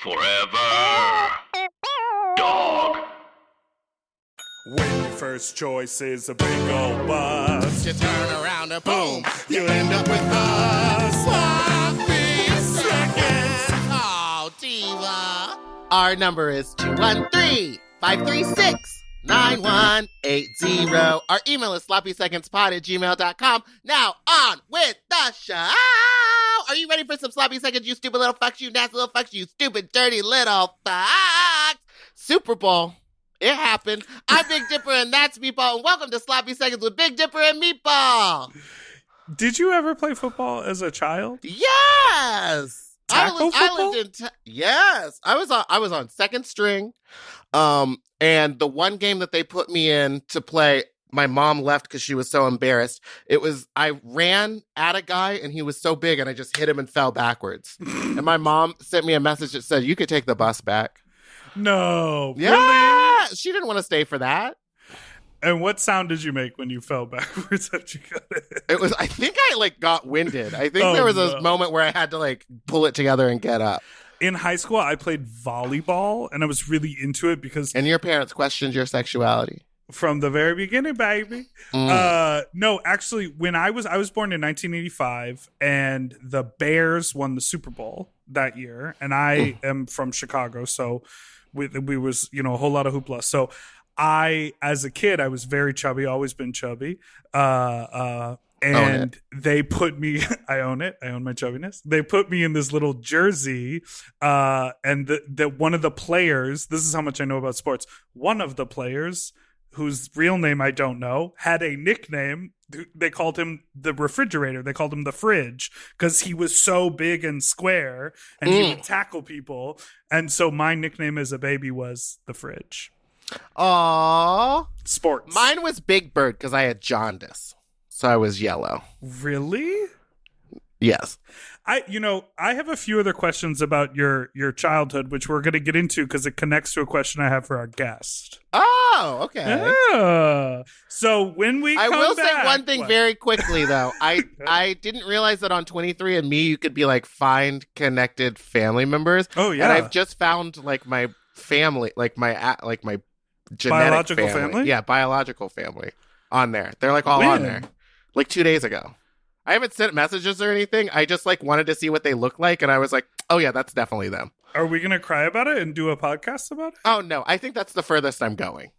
Forever. Dog. When your first choice is a big old bus, you turn around and boom, you end up with a sloppy seconds. Oh, diva. Our number is 213-536-9180. Our email is sloppysecondspod@gmail.com. Now on with the show. Are you ready for some sloppy seconds, you stupid little fucks, you nasty little fucks, you stupid, dirty little fucks? Super Bowl. It happened. I'm Big Dipper and that's Meatball, and welcome to Sloppy Seconds with Big Dipper and Meatball. Did you ever play football as a child? Yes. Tackle football? Yes. I was on second string. And the one game that they put me in to play, my mom left because she was so embarrassed. I ran at a guy and he was so big and I just hit him and fell backwards. And my mom sent me a message that said, you could take the bus back. No. Yeah. Really? She didn't want to stay for that. And what sound did you make when you fell backwards after you got it? I think I got winded. I think there was a moment where I had to pull it together and get up. In high school, I played volleyball and I was really into it because... And your parents questioned your sexuality. From the very beginning, baby. No, actually, when I was born in 1985 and the Bears won the Super Bowl that year. And I am from Chicago, so we was, a whole lot of hoopla. So as a kid, I was very chubby, always been chubby. And they put me, I own it. I own my chubbiness. They put me in this little jersey. And the one of the players, this is how much I know about sports. One of the players, whose real name I don't know, had a nickname. They called him the refrigerator. They called him the fridge because he was so big and square and he would tackle people. And so my nickname as a baby was the fridge. Aww. Sports. Mine was Big Bird because I had jaundice. So I was yellow. Really? Yes. I have a few other questions about your childhood, which we're going to get into because it connects to a question I have for our guest. Oh, okay. Yeah. So when we I come will back, say one thing very quickly, though. I didn't realize that on 23andMe you could be find connected family members. Oh, yeah. And I've just found my family, my genetic biological family? Yeah, biological family on there. They're all on there. 2 days ago. I haven't sent messages or anything. I just wanted to see what they look like, and I was like, oh yeah, that's definitely them. Are we going to cry about it and do a podcast about it? Oh no, I think that's the furthest I'm going.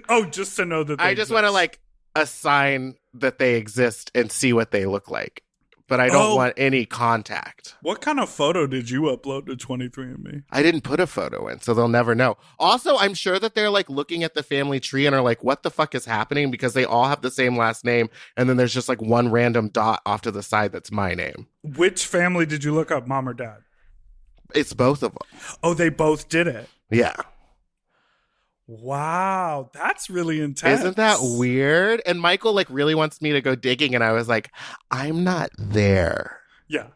Oh, just to know that they just want to assign that they exist and see what they look like. But I don't want any contact. What kind of photo did you upload to 23andMe? I didn't put a photo in, so they'll never know. Also, I'm sure that they're looking at the family tree and are what the fuck is happening? Because they all have the same last name. And then there's just one random dot off to the side that's my name. Which family did you look up, mom or dad? It's both of them. Oh, they both did it? Yeah. Wow, that's really intense. Isn't that weird? And Michael really wants me to go digging, and I was like, I'm not there. Yeah.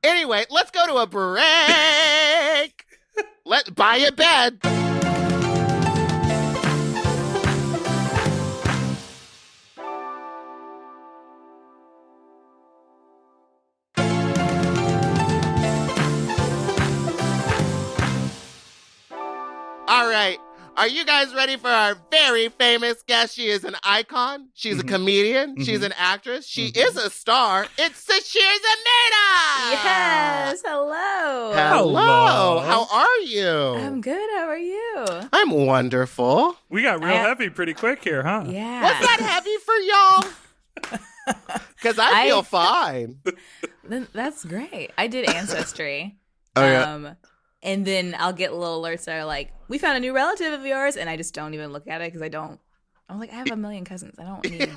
Anyway, let's go to a break. Let's buy a bed. All right. Are you guys ready for our very famous guest? She is an icon. She's a comedian. She's an actress. She is a star. It's Sasheer Zamata. Yes. Hello. Hello. How are you? I'm good. How are you? I'm wonderful. We got real heavy pretty quick here, huh? Yeah. Was that heavy for y'all? Because I feel fine. That's great. I did Ancestry. Oh, yeah. And then I'll get little alerts that are like, we found a new relative of yours. And I just don't even look at it because I'm I have a million cousins. I don't need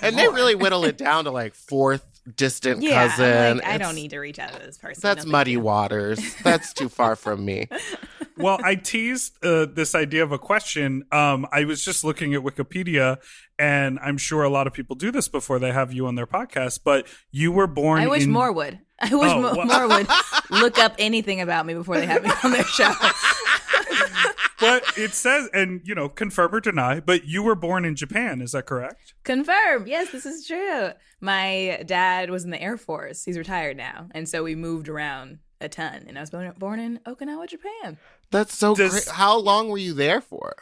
And they really whittle it down to fourth distant cousin. I'm I don't need to reach out to this person. That's muddy waters. That's too far from me. Well, I teased this idea of a question. I was just looking at Wikipedia, and I'm sure a lot of people do this before they have you on their podcast, but you were born I wish more would. I wish more would look up anything about me before they have me on their show. But it says, and confirm or deny, but you were born in Japan. Is that correct? Confirm. Yes, this is true. My dad was in the Air Force. He's retired now. And so we moved around a ton. And I was born in Okinawa, Japan. That's so great. How long were you there for?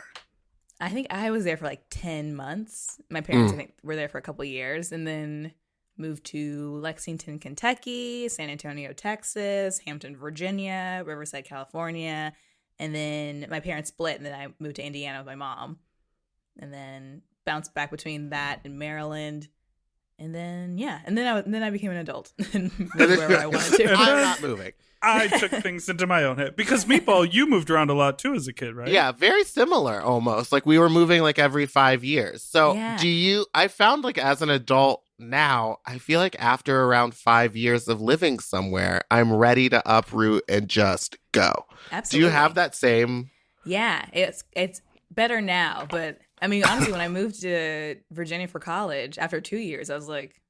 I think I was there for like 10 months. My parents, I think, were there for a couple years, and then moved to Lexington, Kentucky, San Antonio, Texas, Hampton, Virginia, Riverside, California. And then my parents split, and then I moved to Indiana with my mom. And then bounced back between that and Maryland. And then, then I became an adult and moved wherever I wanted to. I'm not moving. I took things into my own head. Because, Meatball, you moved around a lot, too, as a kid, right? Yeah, very similar, almost. Like, we were moving, like, every 5 years. So, I found, like, as an adult now, I feel like after around 5 years of living somewhere, I'm ready to uproot and just go. Absolutely. Do you have that same? Yeah, it's better now. But, I mean, honestly, when I moved to Virginia for college, after 2 years, I was like,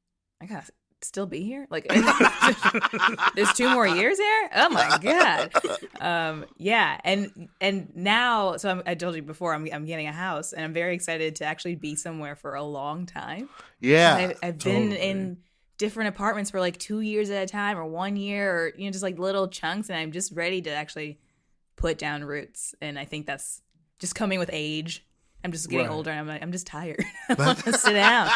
I gotta still be here? Like, there's 2 more years here? Oh my God. And now, so I told you before, I'm getting a house, and I'm very excited to actually be somewhere for a long time. Yeah. I've been in different apartments for like 2 years at a time, or 1 year, or, you know, just like little chunks, and I'm just ready to actually put down roots. And I think that's just coming with age. I'm just getting older, and I'm just tired. I want to sit down.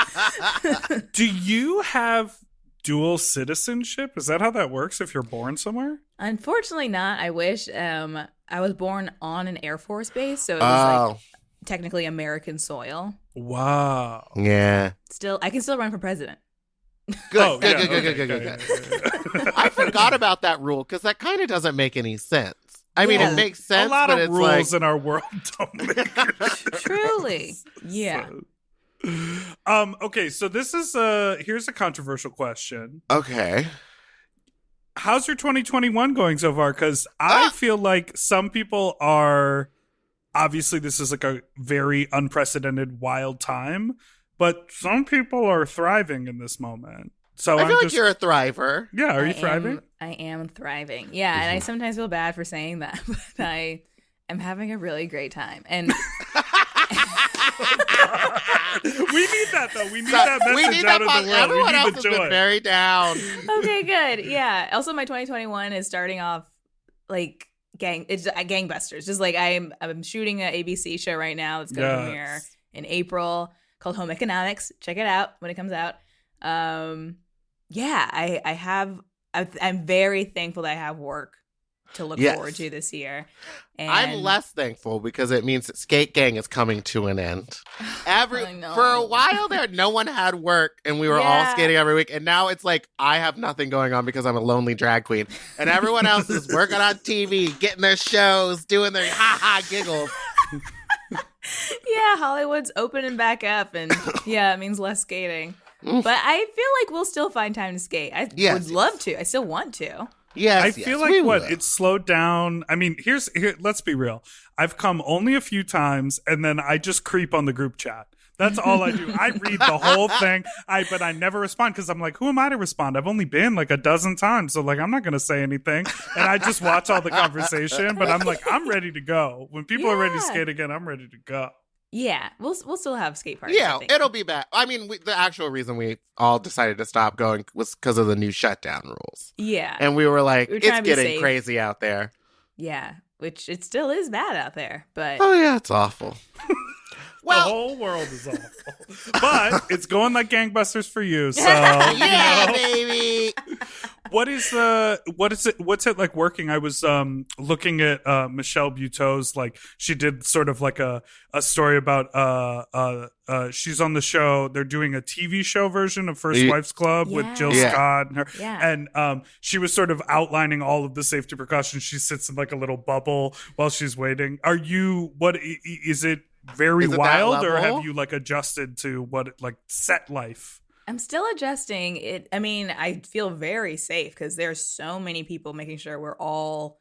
Do you have dual citizenship? Is that how that works if you're born somewhere? Unfortunately not. I wish. I was born on an Air Force base, so it was like technically American soil. Wow. Yeah. I can still run for president. Good. I forgot about that rule, because that kind of doesn't make any sense. I mean, it makes sense, a lot but of it's rules like... in our world don't make Truly. Yeah. Okay, so this is here's a controversial question. Okay. How's your 2021 going so far? Because I feel like some people are, obviously this is like a very unprecedented, wild time, but some people are thriving in this moment. So I feel like you're a thriver. Yeah, are you thriving? I am thriving. Yeah, and I sometimes feel bad for saying that, but I am having a really great time. And we need that, though. We need that message out of the world. Everyone else the has joy. been very down. Okay, good. Yeah. Also, my 2021 is starting off like gangbusters. Just like I'm shooting an ABC show right now. It's going to premiere in April, called Home Economics. Check it out when it comes out. I'm very thankful that I have work to look forward to this year. And I'm less thankful because it means that Skate Gang is coming to an end. For a while there, no one had work, and we were all skating every week. And now it's like I have nothing going on because I'm a lonely drag queen, and everyone else is working on TV, getting their shows, doing their giggles. Yeah, Hollywood's opening back up, and it means less skating. But I feel like we'll still find time to skate. I would love to. I still want to. Yes, I feel like it's slowed down. I mean, here, let's be real. I've come only a few times, and then I just creep on the group chat. That's all I do. I read the whole thing, but I never respond because I'm like, who am I to respond? I've only been like a dozen times, so like I'm not going to say anything, and I just watch all the conversation. But I'm like, I'm ready to go. When people are ready to skate again, I'm ready to go. Yeah, we'll still have skate parties. Yeah, it'll be back. I mean, the actual reason we all decided to stop going was because of the new shutdown rules. Yeah. And we were like, it's getting crazy out there. Yeah, which it still is bad out there, but... Oh, yeah, it's awful. The whole world is awful. But it's going like gangbusters for you, so... Yeah, baby! What's it like working? I was looking at Michelle Buteau's, like, she did sort of like a story about she's on the show. They're doing a TV show version of First Wives Club with Jill Scott and her. Yeah. And she was sort of outlining all of the safety precautions. She sits in like a little bubble while she's waiting. Is it very wild, or have you like adjusted to what like set life? I'm still adjusting it. I mean, I feel very safe because there's so many people making sure we're all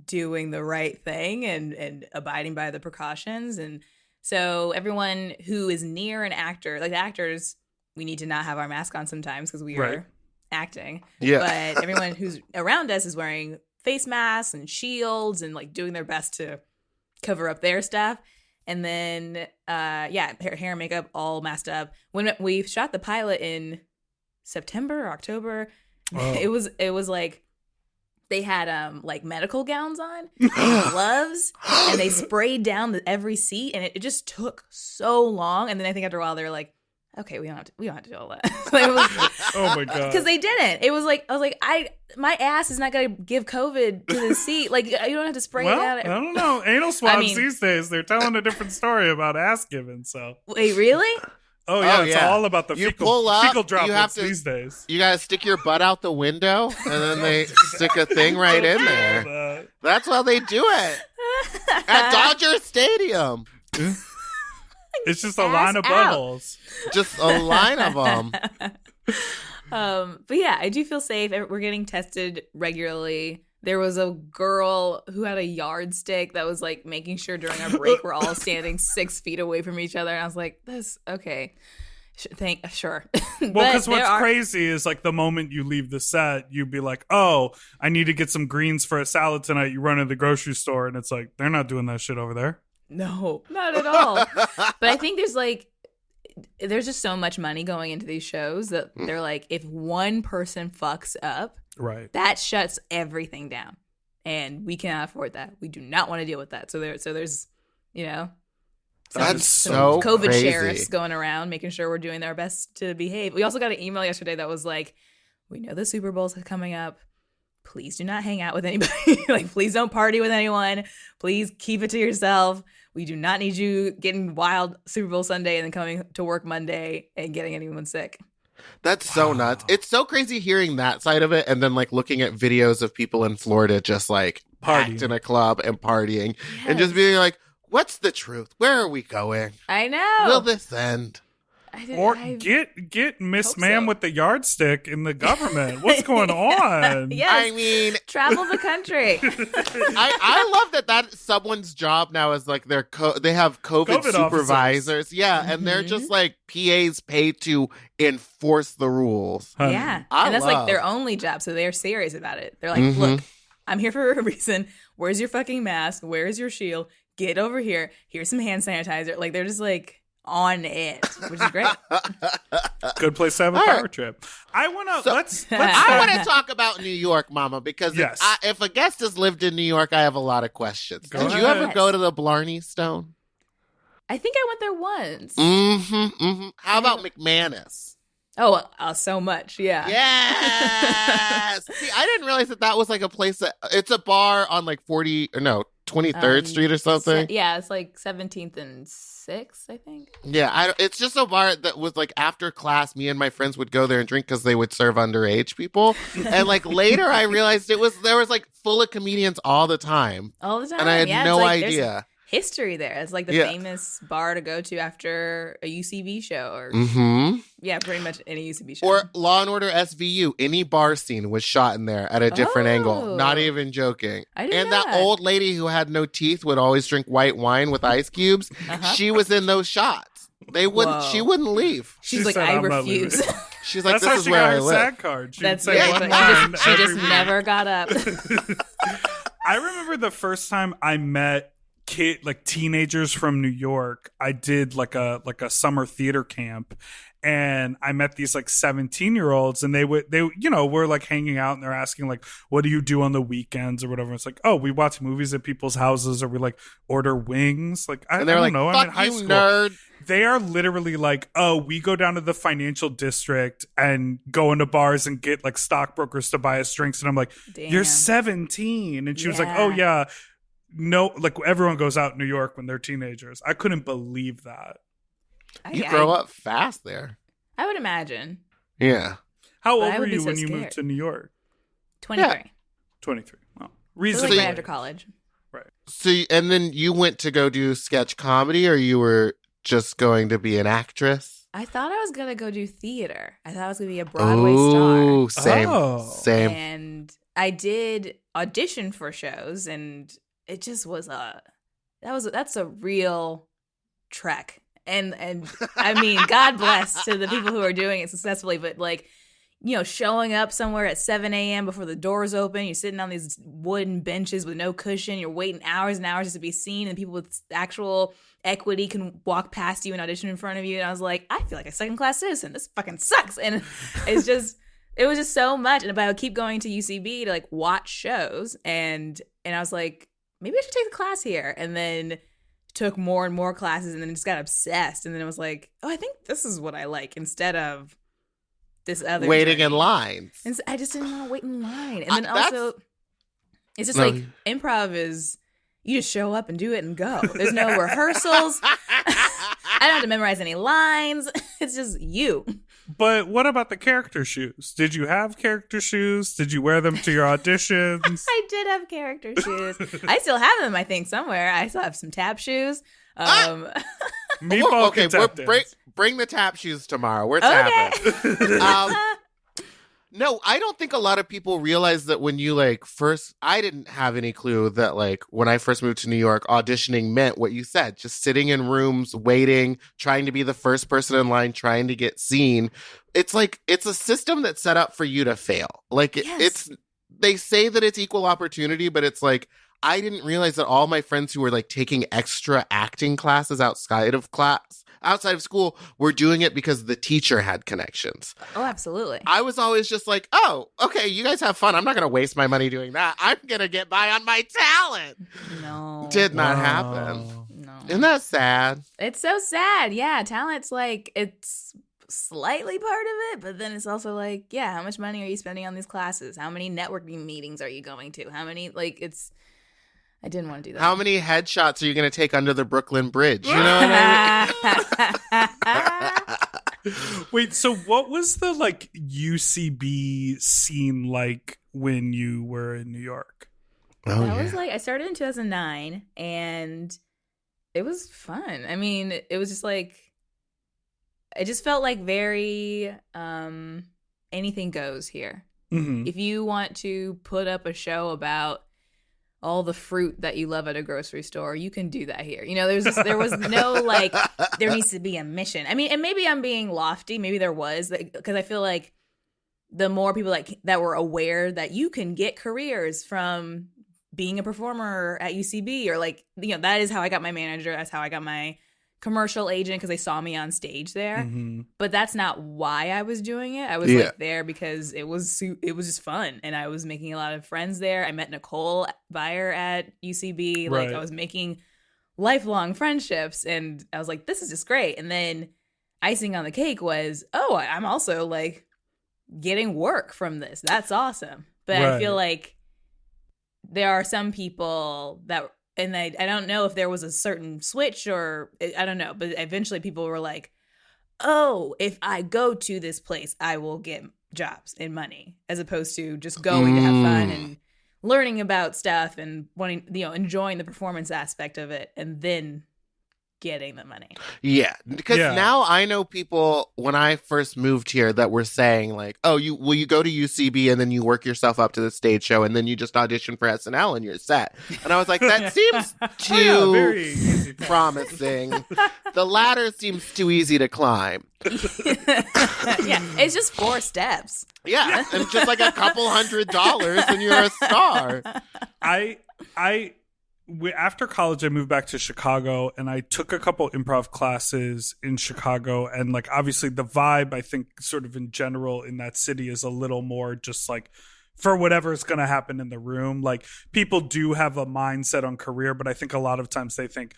doing the right thing and abiding by the precautions. And so everyone who is near an actor, like the actors, we need to not have our mask on sometimes because we are acting. Yeah. But everyone who's around us is wearing face masks and shields and like doing their best to cover up their stuff. And then, hair and makeup all masked up. When we shot the pilot in September or October, it was like they had like medical gowns on, gloves, and they sprayed down every seat, and it just took so long. And then I think after a while they were like, okay, we don't have to do all that. Oh my god! Because they didn't. It was like I was like, my ass is not gonna give COVID to the seat. Like you don't have to spray it out. I don't know. Anal swabs these days, they're telling a different story about ass giving. So wait, really? Oh yeah, it's all about the fecal droplets these days. You gotta stick your butt out the window, and then they stick a thing right in there. That's how they do it at Dodger Stadium. It's just a line of buttholes. Just a line of them. But yeah, I do feel safe. We're getting tested regularly. There was a girl who had a yardstick that was like making sure during our break we're all standing 6 feet away from each other. And I was like, "This okay." Sure. Well, because what's crazy is like the moment you leave the set, you'd be like, "Oh, I need to get some greens for a salad tonight." You run to the grocery store, and it's like they're not doing that shit over there. No, not at all. But I think there's just so much money going into these shows that they're like, if one person fucks up, right, that shuts everything down, and we cannot afford that. We do not want to deal with that. So there's that's some so COVID crazy. sheriffs going around making sure we're doing our best to behave. We also got an email yesterday that was like, we know the Super Bowl's coming up. Please do not hang out with anybody. Like, please don't party with anyone. Please keep it to yourself. We do not need you getting wild Super Bowl Sunday and then coming to work Monday and getting anyone sick. That's so nuts. It's so crazy hearing that side of it and then like looking at videos of people in Florida just like packed in a club and partying and just being like, what's the truth? Where are we going? I know. Will this end? Get Miss Ma'am with the yardstick in the government. What's going on? Yes. I mean, travel the country. I love that someone's job now is like they have COVID supervisors. Officers. Yeah, and they're just like PAs paid to enforce the rules. Yeah, and that's like their only job, so they're serious about it. They're like, look, I'm here for a reason. Where's your fucking mask? Where's your shield? Get over here. Here's some hand sanitizer. Like they're just like on it, which is great. Good place to have a power trip. I want to let's I want to talk about New York, Mama, because if a guest has lived in New York, I have a lot of questions. Did you ever go to the Blarney Stone? I think I went there once. How about McManus? Oh, so much, yeah. Yes. See, I didn't realize that was like a place that it's a bar on like 23rd Street or something. Yeah, it's like 17th and 6th, I think. Yeah, it's just a bar that was like after class, me and my friends would go there and drink because they would serve underage people. And like later I realized there was like full of comedians all the time. All the time. And I had no idea. History there. It's like the famous bar to go to after a UCB show or yeah, pretty much any UCB show. Or Law and Order SVU. Any bar scene was shot in there at a different angle. Not even joking. I didn't know that old lady who had no teeth would always drink white wine with ice cubes. She was in those shots. She wouldn't leave. She's like, I refuse. She's like, that's this how is she where got I her live. SAG card. She just never got up. I remember the first time I met teenagers from New York. I did like a summer theater camp, and I met these like 17-year-olds, and they were like hanging out, and they're asking like, what do you do on the weekends or whatever. It's like, oh, we watch movies at people's houses, or we like order wings. Like I don't know. I'm in high school. Nerd. They are literally like, oh, we go down to the financial district and go into bars and get like stockbrokers to buy us drinks. And I'm like, you're 17. And she was like, oh yeah. No, like everyone goes out in New York when they're teenagers. I couldn't believe that. You grow up fast there. I would imagine. Yeah. How old were you when you moved to New York? 23. Yeah. 23. Well, reasonably. Like right after college. Right. So, and then you went to go do sketch comedy, or you were just going to be an actress? I thought I was going to go do theater. I thought I was going to be a Broadway star. Same. And I did audition for shows, and it just was that's a real trek. And I mean, God bless to the people who are doing it successfully, but like, you know, showing up somewhere at 7 a.m. before the doors open, you're sitting on these wooden benches with no cushion, you're waiting hours and hours just to be seen, and people with actual equity can walk past you and audition in front of you. And I was like, I feel like a second-class citizen. This fucking sucks. And it's just it was just so much. But I would keep going to UCB to like watch shows, and I was like, maybe I should take a class here. And then took more and more classes, and then just got obsessed. And then it was like, oh, I think this is what I like instead of this other waiting journey. in lines. And so I just didn't want to wait in line. And then also, it's just like improv is you just show up and do it and go. There's no rehearsals. I don't have to memorize any lines. It's just you. But what about the character shoes? Did you have character shoes? Did you wear them to your auditions? I did have character shoes. I still have them, I think, somewhere. I still have some tap shoes. Meatball okay, bring the tap shoes tomorrow. We're tapping. No, I don't think a lot of people realize that when you like first, I didn't have any clue that like when I first moved to New York, auditioning meant what you said, just sitting in rooms, waiting, trying to be the first person in line, trying to get seen. It's like, it's a system that's set up for you to fail. Like Yes. they say that it's equal opportunity, but it's like, I didn't realize that all my friends who were like taking extra acting classes outside of school were doing it because the teacher had connections. Oh, absolutely. I was always just like, oh, okay, you guys have fun. I'm not going to waste my money doing that. I'm going to get by on my talent. No. Did not happen. No. Isn't that sad? It's so sad. Yeah, talent's like, it's slightly part of it, but then it's also like, yeah, how much money are you spending on these classes? How many networking meetings are you going to? How many, like, I didn't want to do that. How many headshots are you going to take under the Brooklyn Bridge? You know what I mean? Wait, so what was the like UCB scene like when you were in New York? Oh, That was like, I started in 2009 and it was fun. I mean, it was just like, it just felt like very anything goes here. Mm-hmm. If you want to put up a show about all the fruit that you love at a grocery store, you can do that here. You know, there was no like, there needs to be a mission. I mean, and maybe I'm being lofty. Maybe there was, because I feel like the more people like that were aware that you can get careers from being a performer at UCB, or like, you know, that is how I got my manager. That's how I got my commercial agent, because they saw me on stage there. Mm-hmm. But that's not why I was doing it. I was like there because it was just fun, and I was making a lot of friends there. I met Nicole Byer at UCB. Like, Right. I was making lifelong friendships, and I was like, this is just great. And then icing on the cake was, oh, I'm also like getting work from this. That's awesome. But I feel Right. like there are some people that, and I don't know if there was a certain switch or I don't know, but eventually people were like, oh, if I go to this place, I will get jobs and money, as opposed to just going to have fun and learning about stuff and wanting, you know, enjoying the performance aspect of it and then getting the money. Yeah, because now I know people when I first moved here that were saying like, "Oh, you go to UCB and then you work yourself up to the stage show and then you just audition for SNL and you're set." And I was like, that seems too very easy. promising. The ladder seems too easy to climb. Yeah, it's just 4 steps. Yeah, and just like a couple $100 and you're a star. After college, I moved back to Chicago, and I took a couple improv classes in Chicago. And like, obviously the vibe, I think sort of in general in that city is a little more just like for whatever's going to happen in the room. Like, people do have a mindset on career, but I think a lot of times they think,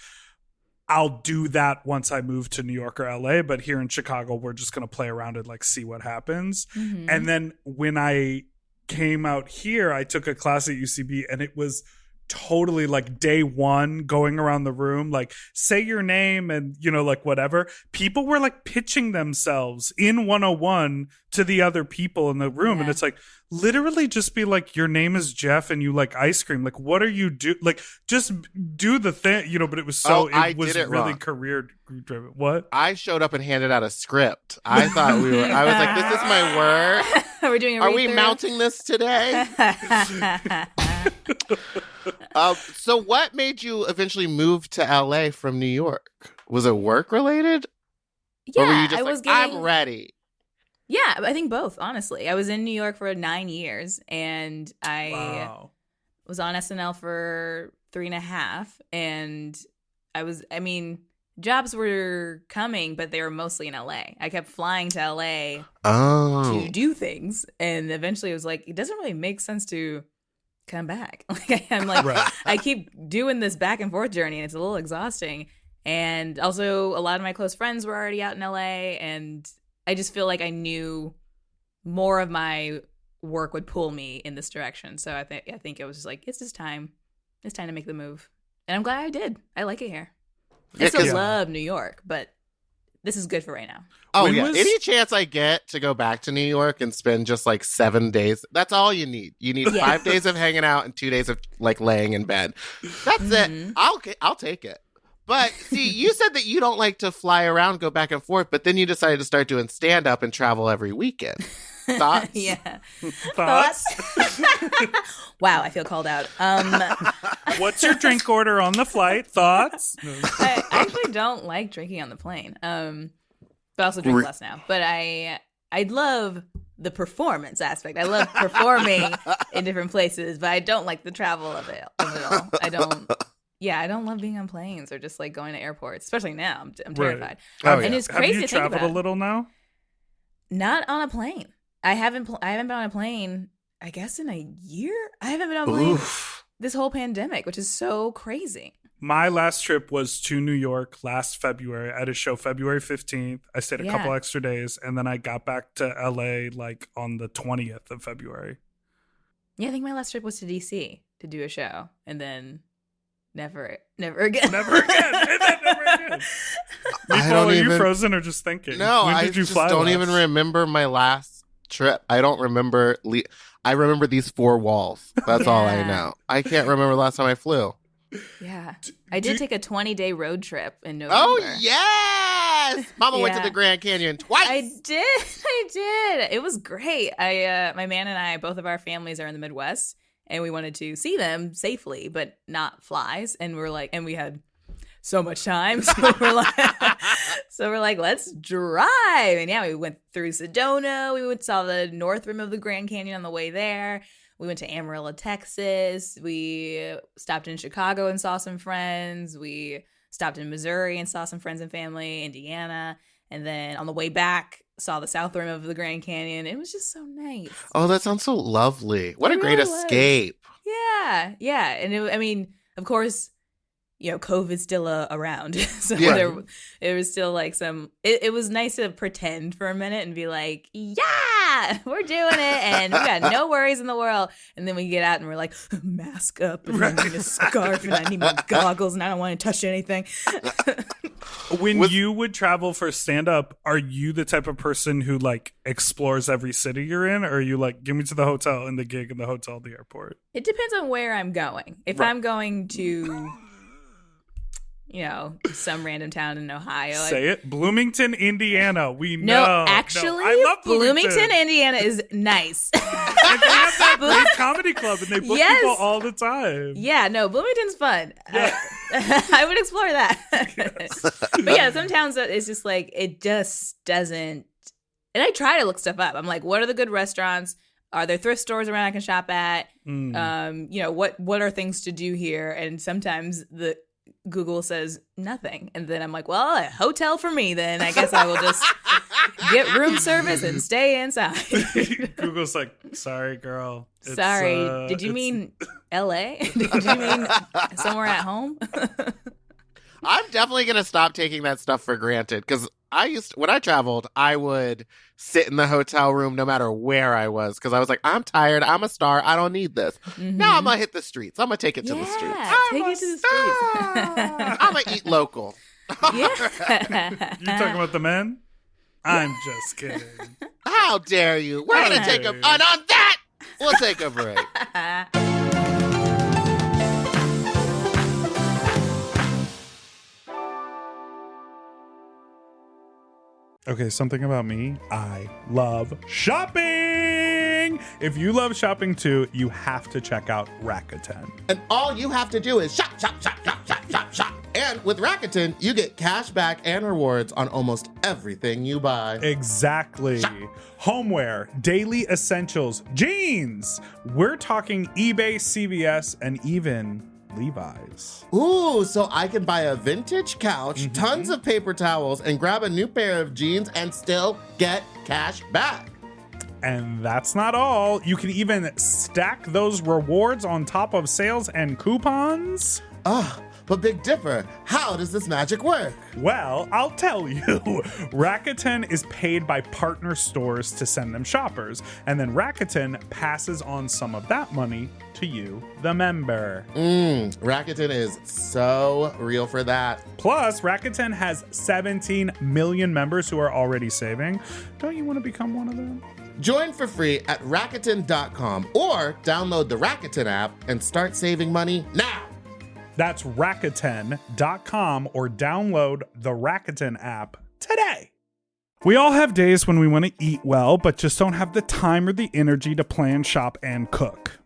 I'll do that once I move to New York or LA. But here in Chicago, we're just going to play around and like see what happens. Mm-hmm. And then when I came out here, I took a class at UCB, and it was totally like day one, going around the room, like say your name and, you know, like whatever. People were like pitching themselves in 101 to the other people in the room. And it's like, literally just be like, your name is Jeff and you like ice cream. Like, what are you do? Like, just do the thing, you know, but it was so, it was really wrong. career driven. What? I showed up and handed out a script. I thought I was like, this is my work. We're doing a Are we read-through? mounting this today? So what made you eventually move to LA from New York? Was it work related? Yeah, Or were you just I like, was getting. I'm ready? Yeah, I think both, honestly. I was in New York for 9 years, and I Wow. was on SNL for 3.5, and I mean, jobs were coming, but they were mostly in LA. I kept flying to LA to do things, and eventually it was like, it doesn't really make sense to come back. Like I'm like, Right. I keep doing this back and forth journey, and it's a little exhausting. And also, a lot of my close friends were already out in LA, and I just feel like I knew more of my work would pull me in this direction. So I think it was just like, it's just time. It's time to make the move. And I'm glad I did. I like it here. I still love New York, but this is good for right now. Oh, When yeah. was- Any chance I get to go back to New York and spend just like 7 days, that's all you need. You need 5 days of hanging out and 2 days of like laying in bed. That's it. I'll take it. But see, you said that you don't like to fly around, go back and forth, but then you decided to start doing stand-up and travel every weekend. Thoughts? Yeah. Thoughts? Wow, I feel called out. What's your drink order on the flight? Thoughts? I actually don't like drinking on the plane. But I also drink less now. But I love the performance aspect. I love performing in different places, but I don't like the travel of it all. I don't love being on planes or just like going to airports, especially now. I'm terrified. Oh, And yeah. it's crazy Have you to think traveled about. a little now? Not on a plane. I haven't been on a plane, I guess, in a year. I haven't been on a plane this whole pandemic, which is so crazy. My last trip was to New York last February. I had a show February 15th. I stayed a couple extra days, and then I got back to LA like on the 20th of February. Yeah, I think my last trip was to DC to do a show, and then never again. Never again. And then never again. Meatball, are you frozen or just thinking? No, When I did you just fly don't last? even remember my last trip. I don't remember. I remember these 4 walls. That's all I Yeah. know. I can't remember the last time I flew. Yeah. I did take a 20-day road trip in November. Oh, yes! Mama went to Yeah. the Grand Canyon twice. I did. It was great. My man and I, both of our families are in the Midwest, and we wanted to see them safely, but not flies. And we had so much time, so we're like, let's drive. And yeah, we went through Sedona. We saw the north rim of the Grand Canyon on the way there. We went to Amarillo, Texas. We stopped in Chicago and saw some friends. We stopped in Missouri and saw some friends and family, Indiana. And then on the way back, saw the south rim of the Grand Canyon. It was just so nice. Oh, that sounds so lovely. What It a great really was. escape. Yeah. And of course, COVID's still around. So Yeah. there was still like it was nice to pretend for a minute and be like, yeah, we're doing it. And we got no worries in the world. And then we get out and we're like, mask up and I need a scarf and I need my goggles and I don't want to touch anything. When you would travel for stand-up, are you the type of person who like explores every city you're in, or are you like, give me to the hotel and the gig and the hotel, the airport? It depends on where I'm going. If I'm going to, some random town in Ohio. Say it. Bloomington, Indiana. We know. No, actually, I love Bloomington, Indiana is nice. And they have that great comedy club, and they book Yes. people all the time. Yeah, no, Bloomington's fun. Yeah. I would explore that. But yeah, some towns it's just like, it just doesn't. And I try to look stuff up. I'm like, what are the good restaurants? Are there thrift stores around I can shop at? What are things to do here? And sometimes the Google says nothing. And then I'm like, well, a hotel for me then. I guess I will just get room service and stay inside. Google's like, sorry, girl. It's, Sorry, did you mean LA? Did you mean somewhere at home? I'm definitely going to stop taking that stuff for granted because when I traveled, I would sit in the hotel room no matter where I was because I was like, I'm tired. I'm a star. I don't need this. Mm-hmm. Now I'm going to hit the streets. I'm going to take it to the streets. Take it to the streets. I'm going to eat local. Yeah. You talking about the men? I'm just kidding. How dare you? We're going to take a... And on that, we'll take a break. Okay, something about me. I love shopping. If you love shopping too, you have to check out Rakuten. And all you have to do is shop, shop, shop, shop, shop, shop, shop. And with Rakuten, you get cash back and rewards on almost everything you buy. Exactly. Homeware, daily essentials, jeans. We're talking eBay, CVS, and even Levi's. Ooh, so I can buy a vintage couch, tons of paper towels, and grab a new pair of jeans and still get cash back. And that's not all. You can even stack those rewards on top of sales and coupons. But Big Dipper, how does this magic work? Well, I'll tell you. Rakuten is paid by partner stores to send them shoppers, and then Rakuten passes on some of that money to you, the member. Rakuten is so real for that. Plus, Rakuten has 17 million members who are already saving. Don't you want to become one of them? Join for free at Rakuten.com or download the Rakuten app and start saving money now. That's Rakuten.com or download the Rakuten app today. We all have days when we want to eat well, but just don't have the time or the energy to plan, shop, and cook.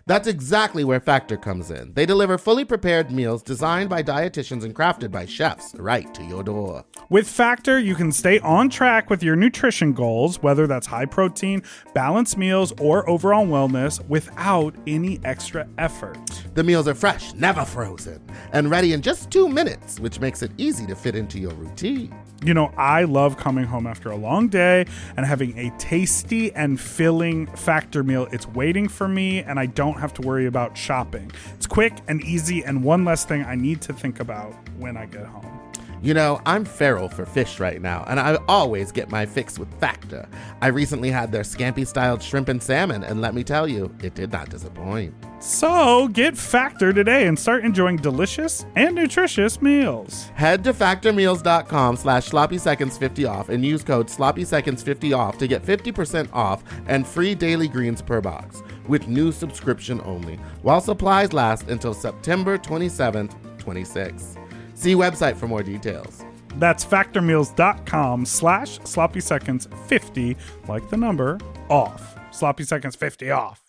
That's exactly where Factor comes in. They deliver fully prepared meals designed by dietitians and crafted by chefs right to your door. With Factor, you can stay on track with your nutrition goals, whether that's high protein, balanced meals, or overall wellness, without any extra effort. The meals are fresh, never frozen, and ready in just 2 minutes, which makes it easy to fit into your routine. You know, I love coming home after a long day and having a tasty and filling Factor meal. It's waiting for me, and I don't have to worry about shopping. It's quick and easy, and one less thing I need to think about when I get home. You know, I'm feral for fish right now, and I always get my fix with Factor. I recently had their scampi-styled shrimp and salmon, and let me tell you, it did not disappoint. So get Factor today and start enjoying delicious and nutritious meals. Head to factormeals.com/sloppyseconds50 off and use code sloppyseconds50 off to get 50% off and free daily greens per box with new subscription only, while supplies last until September 27th, 26. See website for more details. That's factormeals.com/sloppyseconds50, like the number, off. Sloppy Seconds 50 off.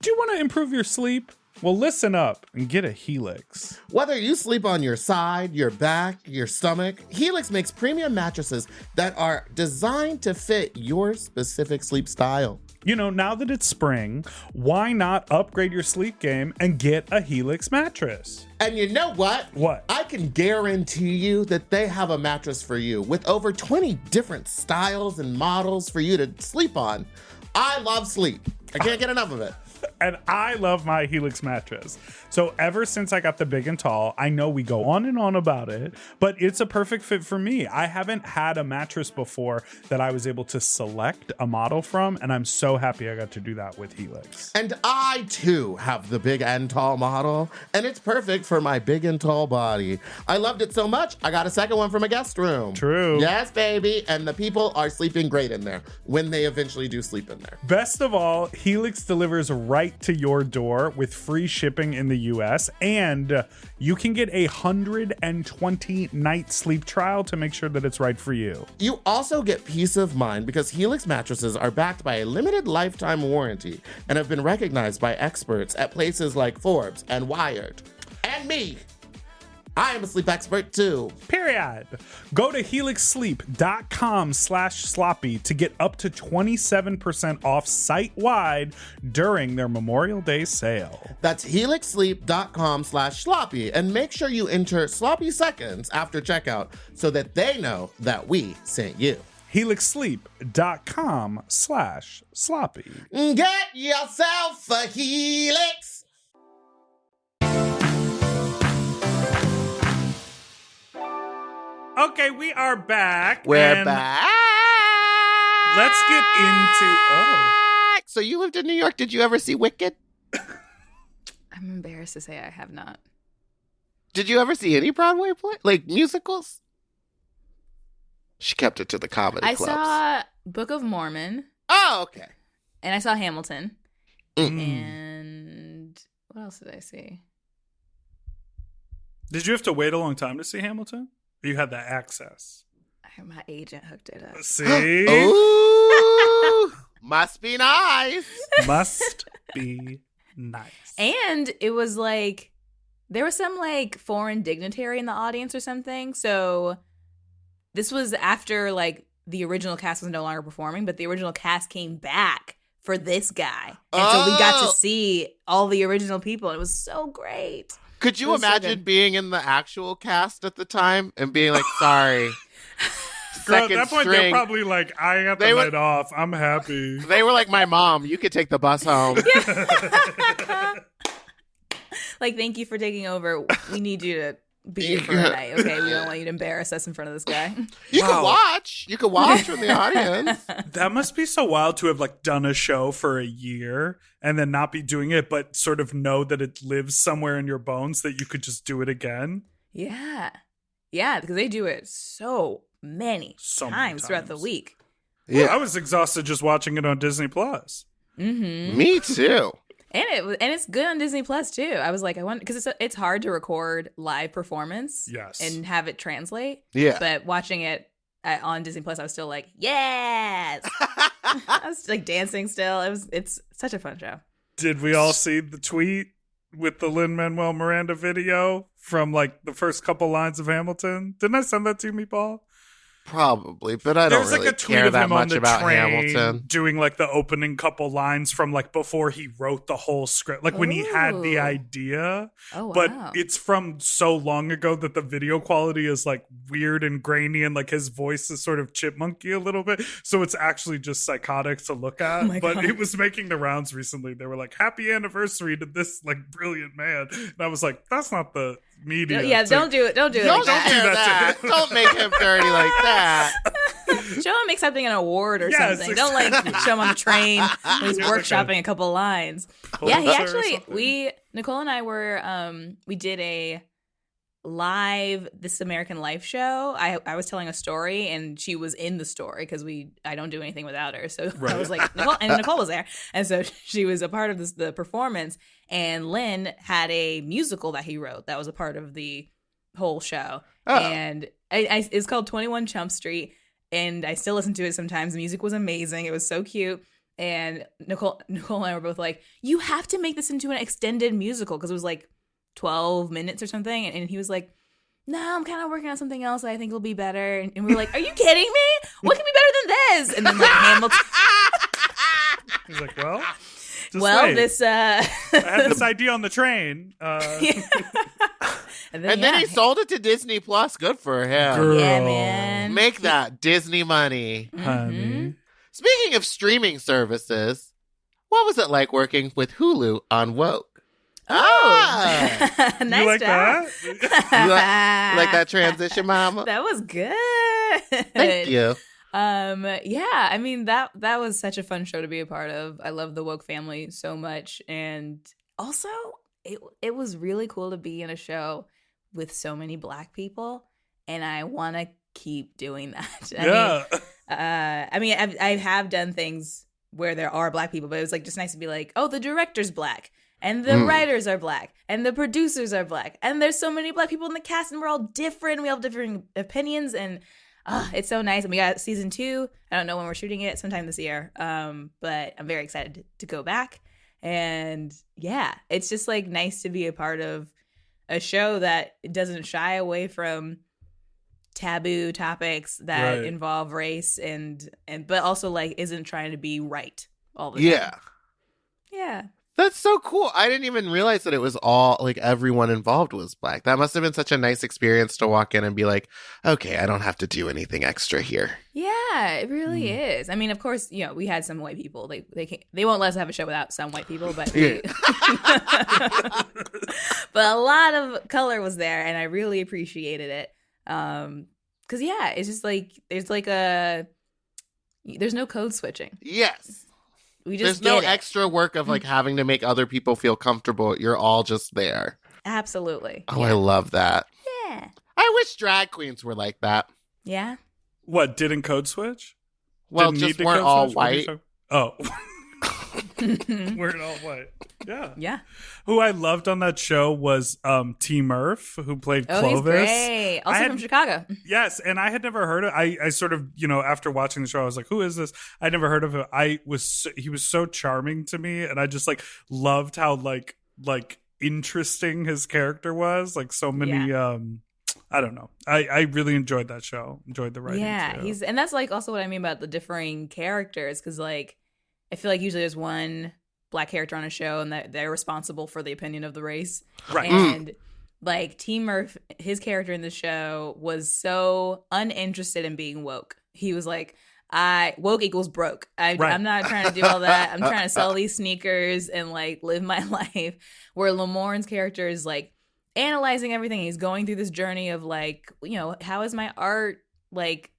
Do you want to improve your sleep? Well, listen up and get a Helix. Whether you sleep on your side, your back, your stomach, Helix makes premium mattresses that are designed to fit your specific sleep style. You know, now that it's spring, why not upgrade your sleep game and get a Helix mattress? And you know what? What? I can guarantee you that they have a mattress for you with over 20 different styles and models for you to sleep on. I love sleep. I can't get enough of it. And I love my Helix mattress. So ever since I got the big and tall, I know we go on and on about it, but it's a perfect fit for me. I haven't had a mattress before that I was able to select a model from, and I'm so happy I got to do that with Helix. And I, too, have the big and tall model, and it's perfect for my big and tall body. I loved it so much, I got a second one from a guest room. True. Yes, baby. And the people are sleeping great in there when they eventually do sleep in there. Best of all, Helix delivers right to your door with free shipping in the US, and you can get 120-night sleep trial to make sure that it's right for you. You also get peace of mind because Helix mattresses are backed by a limited lifetime warranty and have been recognized by experts at places like Forbes and Wired. And me. I am a sleep expert too. Period. Go to helixsleep.com/sloppy to get up to 27% off site-wide during their Memorial Day sale. That's helixsleep.com/sloppy, and make sure you enter sloppy seconds after checkout so that they know that we sent you. helixsleep.com/sloppy. Get yourself a Helix. Okay, we are back. We're back. Let's get into... So you lived in New York. Did you ever see Wicked? I'm embarrassed to say I have not. Did you ever see any Broadway play? Like musicals? She kept it to the comedy clubs. I saw Book of Mormon. Oh, okay. And I saw Hamilton. Mm. And what else did I see? Did you have to wait a long time to see Hamilton? Or you had that access? My agent hooked it up. See? Ooh, must be nice. Must be nice. And it was like, there was some like foreign dignitary in the audience or something. So this was after like the original cast was no longer performing, but the original cast came back for this guy. And so we got to Oh. see all the original people. It was so great. Could you It was so imagine good. being in the actual cast at the time and being like, sorry, Girl, at second that point, they're string? probably like, I got the They were- night off. I'm happy. They were like my mom. You could take the bus home. Like, thank you for taking over. We need you to be here for a night, okay? We don't want you to embarrass us in front of this guy. You Wow. can watch. You can watch from the audience. That must be so wild to have like done a show for a year and then not be doing it, but sort of know that it lives somewhere in your bones that you could just do it again. Yeah. Yeah, because they do it so many So many times throughout the times. week. Yeah. I was exhausted just watching it on Disney Plus. Mm-hmm. Me too. And it's good on Disney Plus too. I was like, I want, because it's hard to record live performance Yes. and have it translate. Yeah. But watching it on Disney Plus, I was still like, yes. I was like dancing still. It's such a fun show. Did we all see the tweet with the Lin-Manuel Miranda video from like the first couple lines of Hamilton? Didn't I send that to you, Meatball? Probably, but I don't There's really like a tweet care of that him on much the about train Hamilton. doing like the opening couple lines from like before he wrote the whole script, like when he had the Ooh. idea. Oh, wow. But it's from so long ago that the video quality is like weird and grainy, and like his voice is sort of chipmunky a little bit. So it's actually just psychotic to look at. Oh my But God. it was making the rounds recently. They were like, "Happy anniversary to this like brilliant man," and I was like, "That's not the media." yeah, to- don't do it. Don't do it. Don't Like that. do that. Don't make him dirty like that. Show him accepting an award or Yes, something. Don't like show him on the train when he's Yeah, like workshopping a couple lines. Yeah, he Pulitzer or actually something. Nicole and I were we did a live This American Life show. I was telling a story and she was in the story because I don't do anything without her. So I Right. was like, Nicole was there. And so she was a part of the performance, and Lynn had a musical that he wrote that was a part of the whole show. Oh. And it's called 21 Chump Street. And I still listen to it sometimes. The music was amazing. It was so cute. And Nicole and I were both like, you have to make this into an extended musical, because it was like 12 minutes or something. And he was like, no, I'm kind of working on something else that I think will be better. And we were like, are you kidding me? What can be better than this? And then like Hamilton. He's like, "Well, just Well, wait. this I had this idea on the train." And And then he sold it to Disney Plus. Good for him. Girl. Yeah, man. Make that Disney money. honey. Speaking of streaming services, what was it like working with Hulu on Woke? Ah! nice You like job. that? You like that transition, Mama? That was good. Thank you. Yeah, I mean that was such a fun show to be a part of. I love the Woke family so much, and also it was really cool to be in a show with so many Black people, and I want to keep doing that. I mean, I have done things where there are Black people, but it was like just nice to be like, oh, the director's Black, and the writers are Black, and the producers are Black, and there's so many Black people in the cast, and we're all different. We all have different opinions, and it's so nice. And we got season 2. I don't know when we're shooting it, sometime this year. But I'm very excited to go back. And yeah, it's just like nice to be a part of a show that doesn't shy away from taboo topics that Right. involve race and but also like isn't trying to be right all the time. Yeah. Yeah. That's so cool. I didn't even realize that it was all, like, everyone involved was Black. That must have been such a nice experience to walk in and be like, okay, I don't have to do anything extra here. Yeah, it really is. I mean, of course, you know, we had some white people. They won't let us have a show without some white people, but Yeah. but a lot of color was there, and I really appreciated it. Because yeah, it's just like there's no code switching. Yes. We just There's no get it. extra work of, like, having to make other people feel comfortable. You're all just there. Absolutely. Oh, I love that. Yeah. I wish drag queens were like that. Yeah. What, didn't code switch? Well, Didn't just need to weren't code all switch? What are you white. talking- Oh. Weren't all white. Yeah. Yeah. Who I loved on that show was T. Murph, who played Oh, Clovis. he's great. Also I had- from Chicago. Yes, and I had never heard of. I sort of, you know, after watching the show, I was like, "Who is this?" I never heard of him. He was so charming to me, and I just like loved how like interesting his character was. Like so many. I don't know. I really enjoyed that show. Enjoyed the writing. Yeah, too. and that's like also what I mean about the differing characters, because like I feel like usually there's one Black character on a show and that they're responsible for the opinion of the race. Right. And like T. Murph, his character in the show was so uninterested in being woke. He was like, woke equals broke. I'm not trying to do all that. I'm trying to sell these sneakers and like live my life. Where Lamorne's character is like analyzing everything. He's going through this journey of like, you know, how is my art like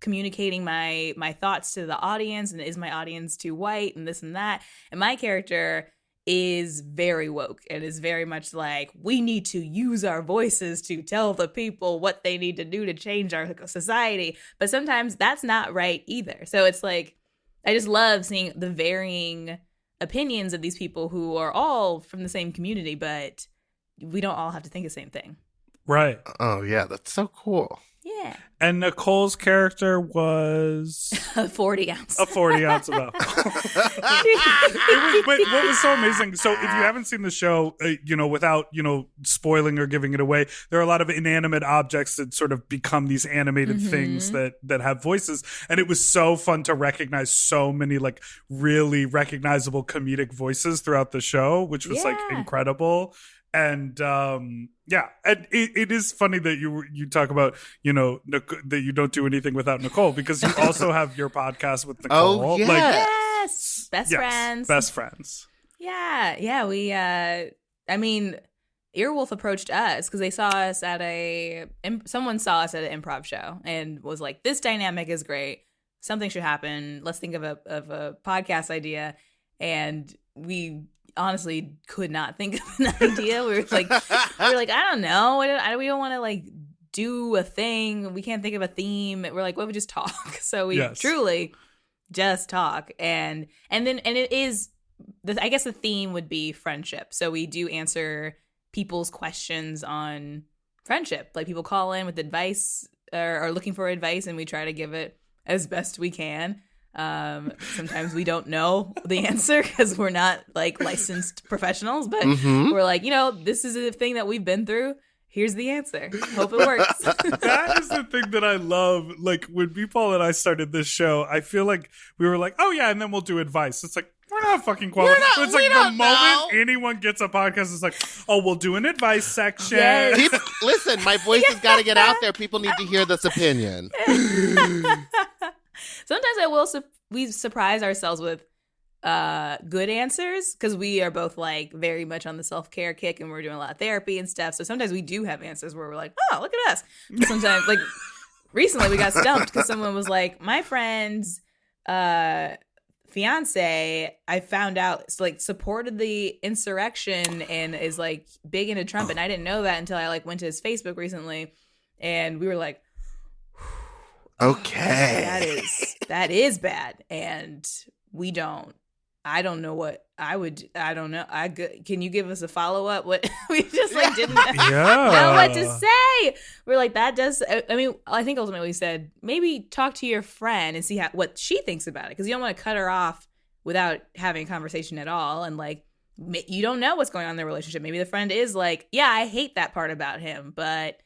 communicating my thoughts to the audience, and is my audience too white and this and that. And my character is very woke and is very much like, we need to use our voices to tell the people what they need to do to change our society. But sometimes that's not right either. So it's like, I just love seeing the varying opinions of these people who are all from the same community, but we don't all have to think the same thing. Right. Oh, yeah. That's so cool. Yeah. And Nicole's character was a 40 ounce. A 40 ounce of alcohol. But what was so amazing, so if you haven't seen the show, without, spoiling or giving it away, there are a lot of inanimate objects that sort of become these animated things that have voices. And it was so fun to recognize so many like really recognizable comedic voices throughout the show, which was like incredible. And and it is funny that you talk about that you don't do anything without Nicole, because you also have your podcast with Nicole. Oh yes, best friends. Yeah. We Earwolf approached us because they saw us at someone saw us at an improv show and was like, this dynamic is great. Something should happen. Let's think of a podcast idea. And we honestly could not think of an idea. We were like, I don't know. We don't want to like do a thing. We can't think of a theme. We're like, what if we just talk? So we truly just talk. And it is, I guess the theme would be friendship. So we do answer people's questions on friendship. Like people call in with advice or are looking for advice, and we try to give it as best we can. Sometimes we don't know the answer because we're not like licensed professionals, but we're like, this is a thing that we've been through. Here's the answer. Hope it works. That is the thing that I love. Like when Meatball and I started this show, I feel like we were like, oh yeah, and then we'll do advice. It's like, we're not fucking qualified. It's like the moment anyone gets a podcast, it's like, oh, we'll do an advice section. Yes. Listen, my voice has got to get out there. People need to hear this opinion. Sometimes we surprise ourselves with good answers because we are both like very much on the self-care kick and we're doing a lot of therapy and stuff. So sometimes we do have answers where we're like, oh, look at us. But sometimes, like recently we got stumped because someone was like, my friend's fiance, I found out, like supported the insurrection and is like big into Trump. And I didn't know that until I like went to his Facebook recently. And we were like, okay, that is bad, and I don't know what I would. I don't know. Can you give us a follow up? What we just like didn't know what to say. We're like, that does. I mean, I think ultimately we said maybe talk to your friend and see what she thinks about it, because you don't want to cut her off without having a conversation at all, and like you don't know what's going on in their relationship. Maybe the friend is like, yeah, I hate that part about him, but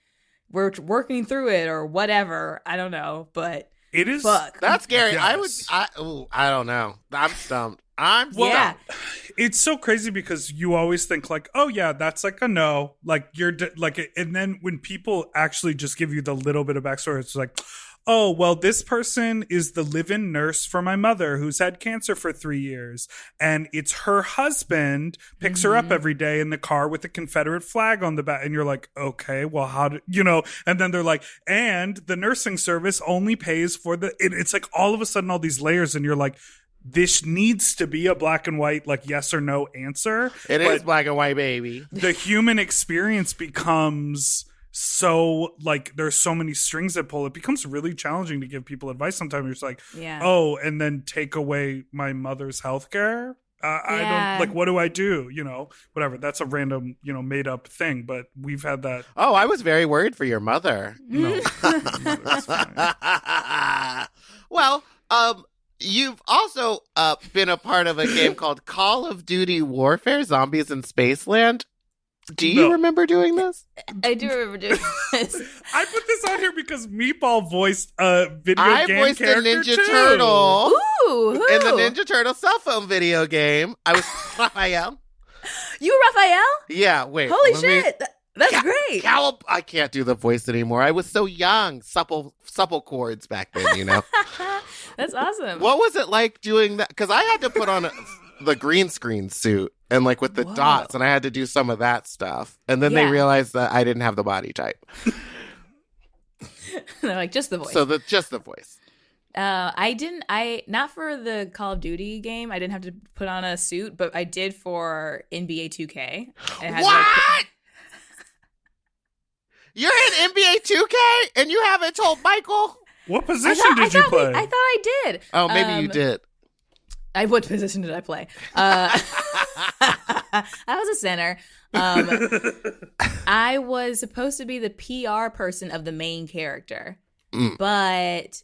we're working through it or whatever. I don't know, but it is. Fuck. That's scary. Yes. I don't know. I'm stumped. It's so crazy because you always think like, oh yeah, that's like a no, like you're and then when people actually just give you the little bit of backstory, it's like, oh, well, this person is the live-in nurse for my mother who's had cancer for 3 years. And it's her husband picks her up every day in the car with a Confederate flag on the back. And you're like, okay, well, how do, and then they're like, and the nursing service only pays for it's like all of a sudden all these layers. And you're like, this needs to be a black and white, like yes or no answer. It is black and white, baby. The human experience becomes so like there's so many strings that pull. It becomes really challenging to give people advice. Sometimes you're just like, oh, and then take away my mother's health care. I don't like, what do I do? Whatever. That's a random, made up thing, but we've had that. Oh, I was very worried for your mother. No, my mother's fine. Well, you've also been a part of a game called Call of Duty Warfare Zombies in Spaceland. Do you remember doing this? I do remember doing this. I put this on here because Meatball voiced a video game voiced character a Ninja too. Turtle. Who? In the Ninja Turtle cell phone video game, I was Raphael. You were Raphael? Yeah, wait. Holy let me- shit. That's great. I can't do the voice anymore. I was so young. Supple chords back then, you know? That's awesome. What was it like doing that? Because I had to put on the green screen suit and like with the Whoa. dots, and I had to do some of that stuff. And then they Yeah. realized that I didn't have the body type. They're like, just the voice. So just the voice. Not for the Call of Duty game. I didn't have to put on a suit, but I did for NBA 2K. It had, What? You're in NBA 2K and you haven't told Michael? What position did you play? I thought I did. Oh, maybe you did. What position did I play? I was a center. I was supposed to be the PR person of the main character, but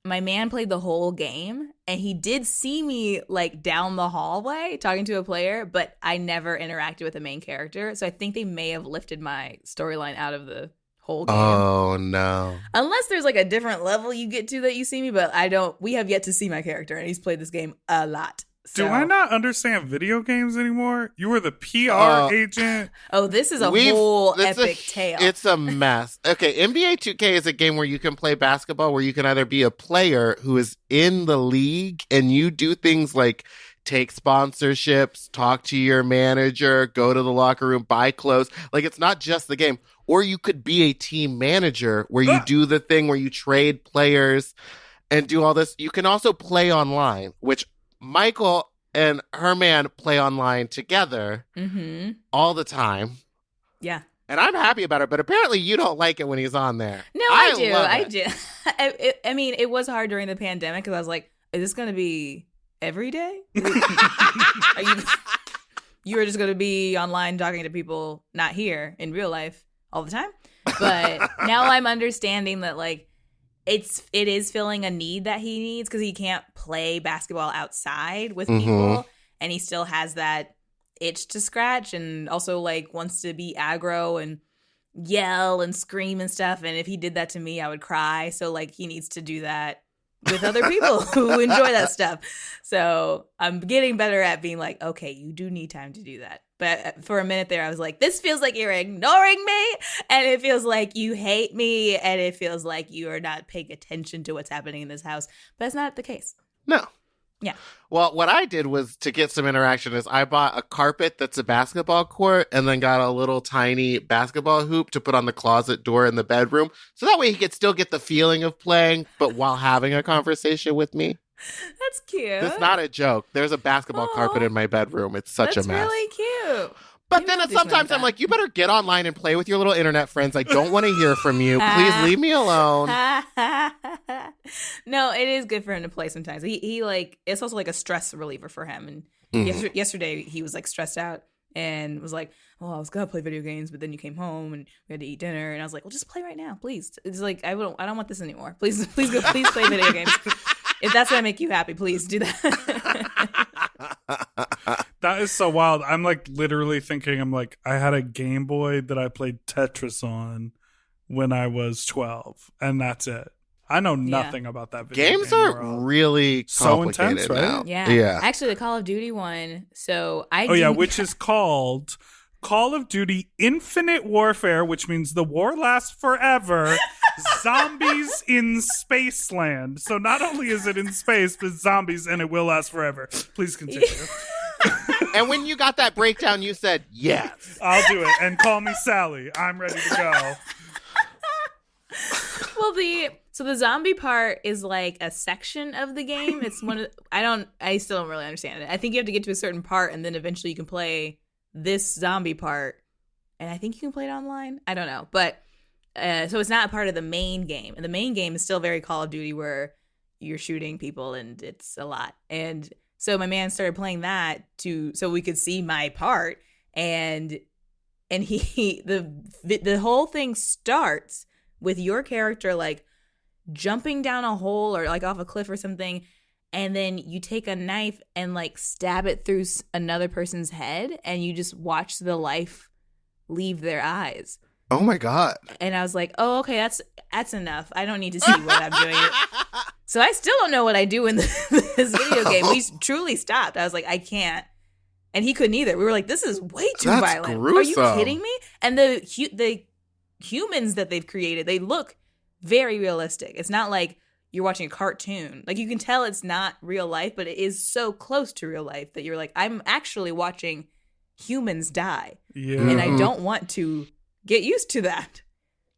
my man played the whole game, and he did see me like down the hallway talking to a player, but I never interacted with the main character. So I think they may have lifted my storyline out of the whole game. Oh, no. Unless there's like a different level you get to that you see me, but we have yet to see my character, and he's played this game a lot. Do So- I not understand video games anymore? You were the PR agent. Oh, this is a whole It's epic tale. It's a mess. Okay, NBA 2K is a game where you can play basketball where you can either be a player who is in the league and you do things like take sponsorships, talk to your manager, go to the locker room, buy clothes. Like, it's not just the game. Or you could be a team manager where you do the thing where you trade players and do all this. You can also play online, which Michael and her man play online together all the time. Yeah. And I'm happy about it, but apparently you don't like it when he's on there. No, I do. love I it. do. I mean, it was hard during the pandemic because I was like, is this going to be every day? You were just going to be online talking to people not here in real life all the time? But now I'm understanding that, like, it is filling a need that he needs because he can't play basketball outside with people, and he still has that itch to scratch, and also like wants to be aggro and yell and scream and stuff. And if he did that to me, I would cry. So like he needs to do that with other people who enjoy that stuff. So I'm getting better at being like, okay, you do need time to do that. But for a minute there, I was like, this feels like you're ignoring me, and it feels like you hate me, and it feels like you are not paying attention to what's happening in this house. But that's not the case. No. Yeah. Well, what I did was to get some interaction is I bought a carpet that's a basketball court and then got a little tiny basketball hoop to put on the closet door in the bedroom. So that way he could still get the feeling of playing, but while having a conversation with me. That's cute. It's not a joke. There's a basketball carpet in my bedroom. It's such a mess. That's really cute. But Maybe then I'll do something sometimes like I'm that. like, you better get online and play with your little internet friends. I don't want to hear from you. Please leave me alone. No, it is good for him to play sometimes. He like, it's also like a stress reliever for him. And yesterday he was like stressed out and was like, oh, I was gonna play video games, but then you came home and we had to eat dinner, and I was like, well, just play right now, please. It's like I don't want this anymore. Please play video games. If that's gonna make you happy, please do that. That is so wild. I'm like literally thinking, I had a Game Boy that I played Tetris on when I was 12, and that's it. I know nothing about that video Games game are world. really So complicated intense, right? now. Yeah. Actually, the Call of Duty one. So which is called Call of Duty Infinite Warfare, which means the war lasts forever. Zombies in Spaceland. So not only is it in space, but zombies, and it will last forever. Please continue. And when you got that breakdown, you said, yes. I'll do it. And call me Sally. I'm ready to go. Well, the zombie part is like a section of the game. It's one of I still don't really understand it. I think you have to get to a certain part, and then eventually you can play this zombie part, and I think you can play it online. I don't know, but so it's not a part of the main game, and the main game is still very Call of Duty, where you're shooting people and it's a lot. And so my man started playing that so we could see my part, and the whole thing starts with your character like jumping down a hole or like off a cliff or something, and then you take a knife and like stab it through another person's head, and you just watch the life leave their eyes. Oh my God. And I was like, oh, okay, that's enough. I don't need to see what I'm doing. So I still don't know what I do in this video game. We truly stopped. I was like, I can't. And he couldn't either. We were like, this is way too That's violent. gruesome. Are you kidding me? And the humans that they've created, they look very realistic. It's not like you're watching a cartoon. Like, you can tell it's not real life, but it is so close to real life that you're like, I'm actually watching humans die. Yeah. And I don't want to get used to that.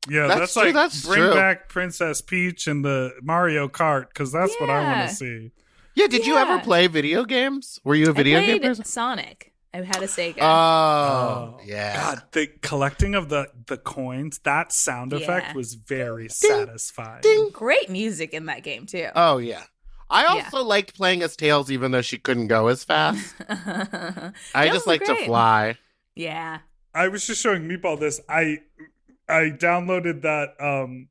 Yeah, That's that's true, like that's bring true. back Princess Peach and the Mario Kart, because that's what I Yeah. want to see. Yeah, did you ever Yeah. play video games? Were you a video I game played person? Sonic. I've had a Sega. Oh, yeah. God, the collecting of the coins, that sound effect Yeah. was very satisfying. Ding. Great music in that game, too. Oh, yeah. I also liked playing as Tails, even though she couldn't go as fast. I Tails just was like to great. fly. Yeah. I was just showing Meatball this. I downloaded that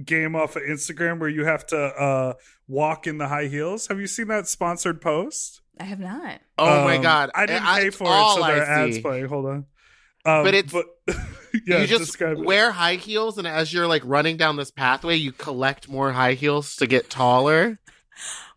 game off of Instagram where you have to walk in the high heels. Have you seen that sponsored post? I have not. Oh, my God. I didn't pay it's for it, all so there are I ads see. playing. Hold on. But it's- yeah, you just describe it. wear high heels, and as you're like running down this pathway, you collect more high heels to get taller.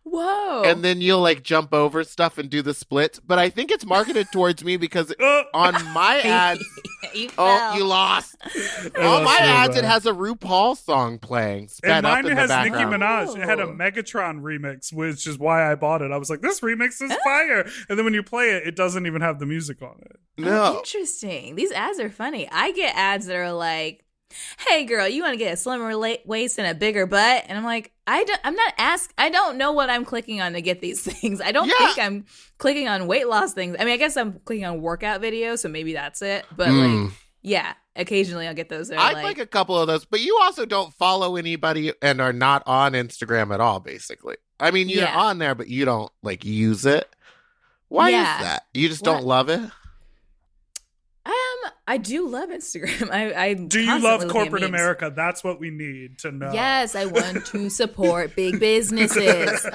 Whoa. And then you'll like jump over stuff and do the splits. But I think it's marketed towards me because Oh, on my ads, you oh, fell. you lost. I On lost my so ads, it bad. has a RuPaul song playing. Sped And up mine in has the Nicki background. Minaj. It had a Oh. Megatron remix, which is why I bought it. I was like, this remix is fire. And then when you play it, it doesn't even have the music on it. Oh, No. interesting. These ads are funny. I get ads that are like, "Hey, girl, you want to get a slimmer waist and a bigger butt?" And I'm like, I don't know what I'm clicking on to get these things. I don't Yeah. think I'm clicking on weight loss things. I mean, I guess I'm clicking on workout videos, so maybe that's it. But like, yeah, occasionally I'll get those that are I'd like a couple of those, but you also don't follow anybody and are not on Instagram at all, basically. I mean, you're Yeah. on there, but you don't like use it. Why Yeah. is that? You just What? don't love it? I do love Instagram. I Do you constantly love look at corporate memes. America? That's what we need to know. Yes, I want to support big businesses.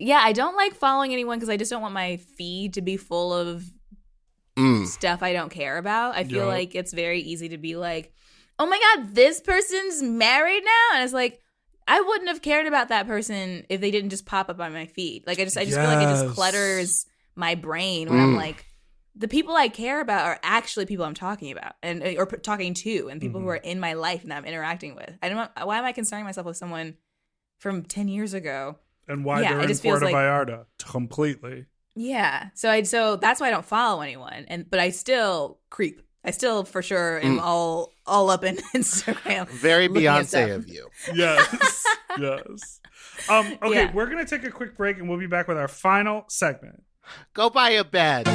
Yeah, I don't like following anyone because I just don't want my feed to be full of stuff I don't care about. I feel Yup. like it's very easy to be like, oh my God, this person's married now? And it's like, I wouldn't have cared about that person if they didn't just pop up on my feed. Like, I just feel like it Yes. just clutters my brain when I'm like, the people I care about are actually people I'm talking about and or talking to, and people who are in my life and that I'm interacting with. I don't. Why am I concerning myself with someone from 10 years ago? And why Yeah, they're it in just feels Puerto like- Vallarta. Completely. Yeah. So that's why I don't follow anyone. But I still creep. I still for sure am all up in Instagram. Very looking at Beyonce stuff. of you. Yes. Yes. Okay, Yeah. we're going to take a quick break and we'll be back with our final segment. Go buy a bed.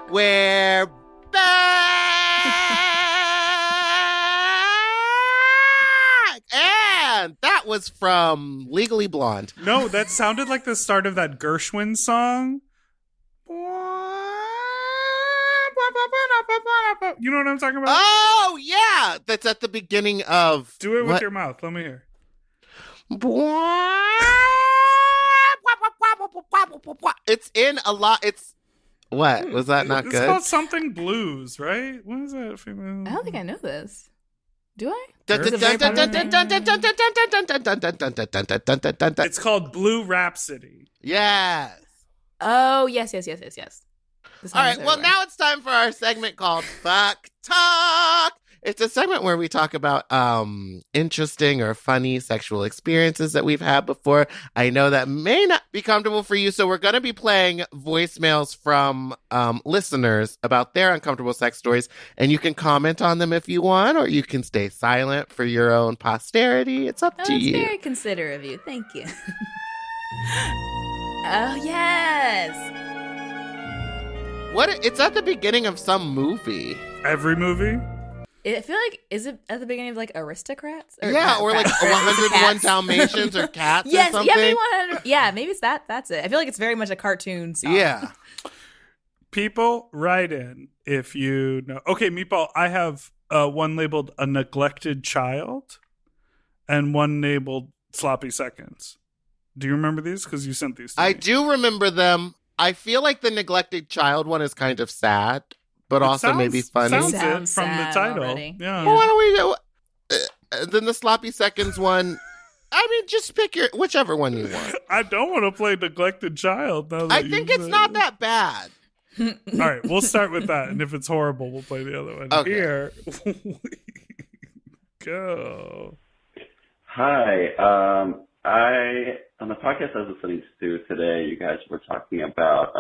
We're back! And that was from Legally Blonde. No, that sounded like the start of that Gershwin song. You know what I'm talking about? Oh, yeah! That's at the beginning of... Do it with what? your mouth. Let me hear. It's in a lot. It's... What? Was that not It's good? called something blues, right? What is that? I don't think I know this. Do I? It's called Blue Rhapsody. Yes. Oh, yes. This All song is right. Well, everywhere. now it's time for our segment called Fuck Talk. It's a segment where we talk about interesting or funny sexual experiences that we've had before. I know that may not be comfortable for you, so we're going to be playing voicemails from listeners about their uncomfortable sex stories, and you can comment on them if you want, or you can stay silent for your own posterity. It's up Oh, to that's you. very considerate of you. Thank you. Oh, yes. What? It's at the beginning of some movie. Every movie? I feel like, is it at the beginning of like Aristocrats? Yeah, or like Crats. 101 Cats. Dalmatians or Cats Yes, or something. yeah, maybe 100. Yeah, maybe it's that. That's it. I feel like it's very much a cartoon song. Yeah. People, write in if you know. Okay, Meatball, I have one labeled A Neglected Child. and one labeled Sloppy Seconds. Do you remember these? Because you sent these to me. I do remember them. I feel like the neglected child one is kind of sad, but also maybe funny. Sounds it Sounds from the sad title. already. Yeah. Well, why don't we do? Then the Sloppy Seconds one. I mean, just pick whichever one you want. I don't want to play neglected child. Now that I you think it's say not it. that bad. All right, we'll start with that, and if it's horrible, we'll play the other one. Okay. Here we go. Hi. On the podcast I was listening to today, you guys were talking about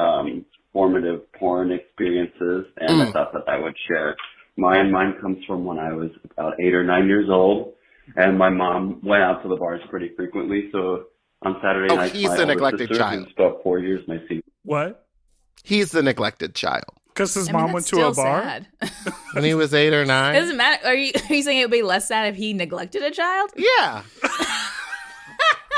formative porn experiences, and I thought that I would share mine. Mine comes from when I was about 8 or 9 years old, and my mom went out to the bars pretty frequently. So on Saturday nights, he's my the older neglected sister, child. who's about 4 years my senior. What? He's the neglected child. Because his I mean, mom that's went to a still bar? sad. When he was 8 or It 9. doesn't matter. Are you saying it would be less sad if he neglected a child? Yeah.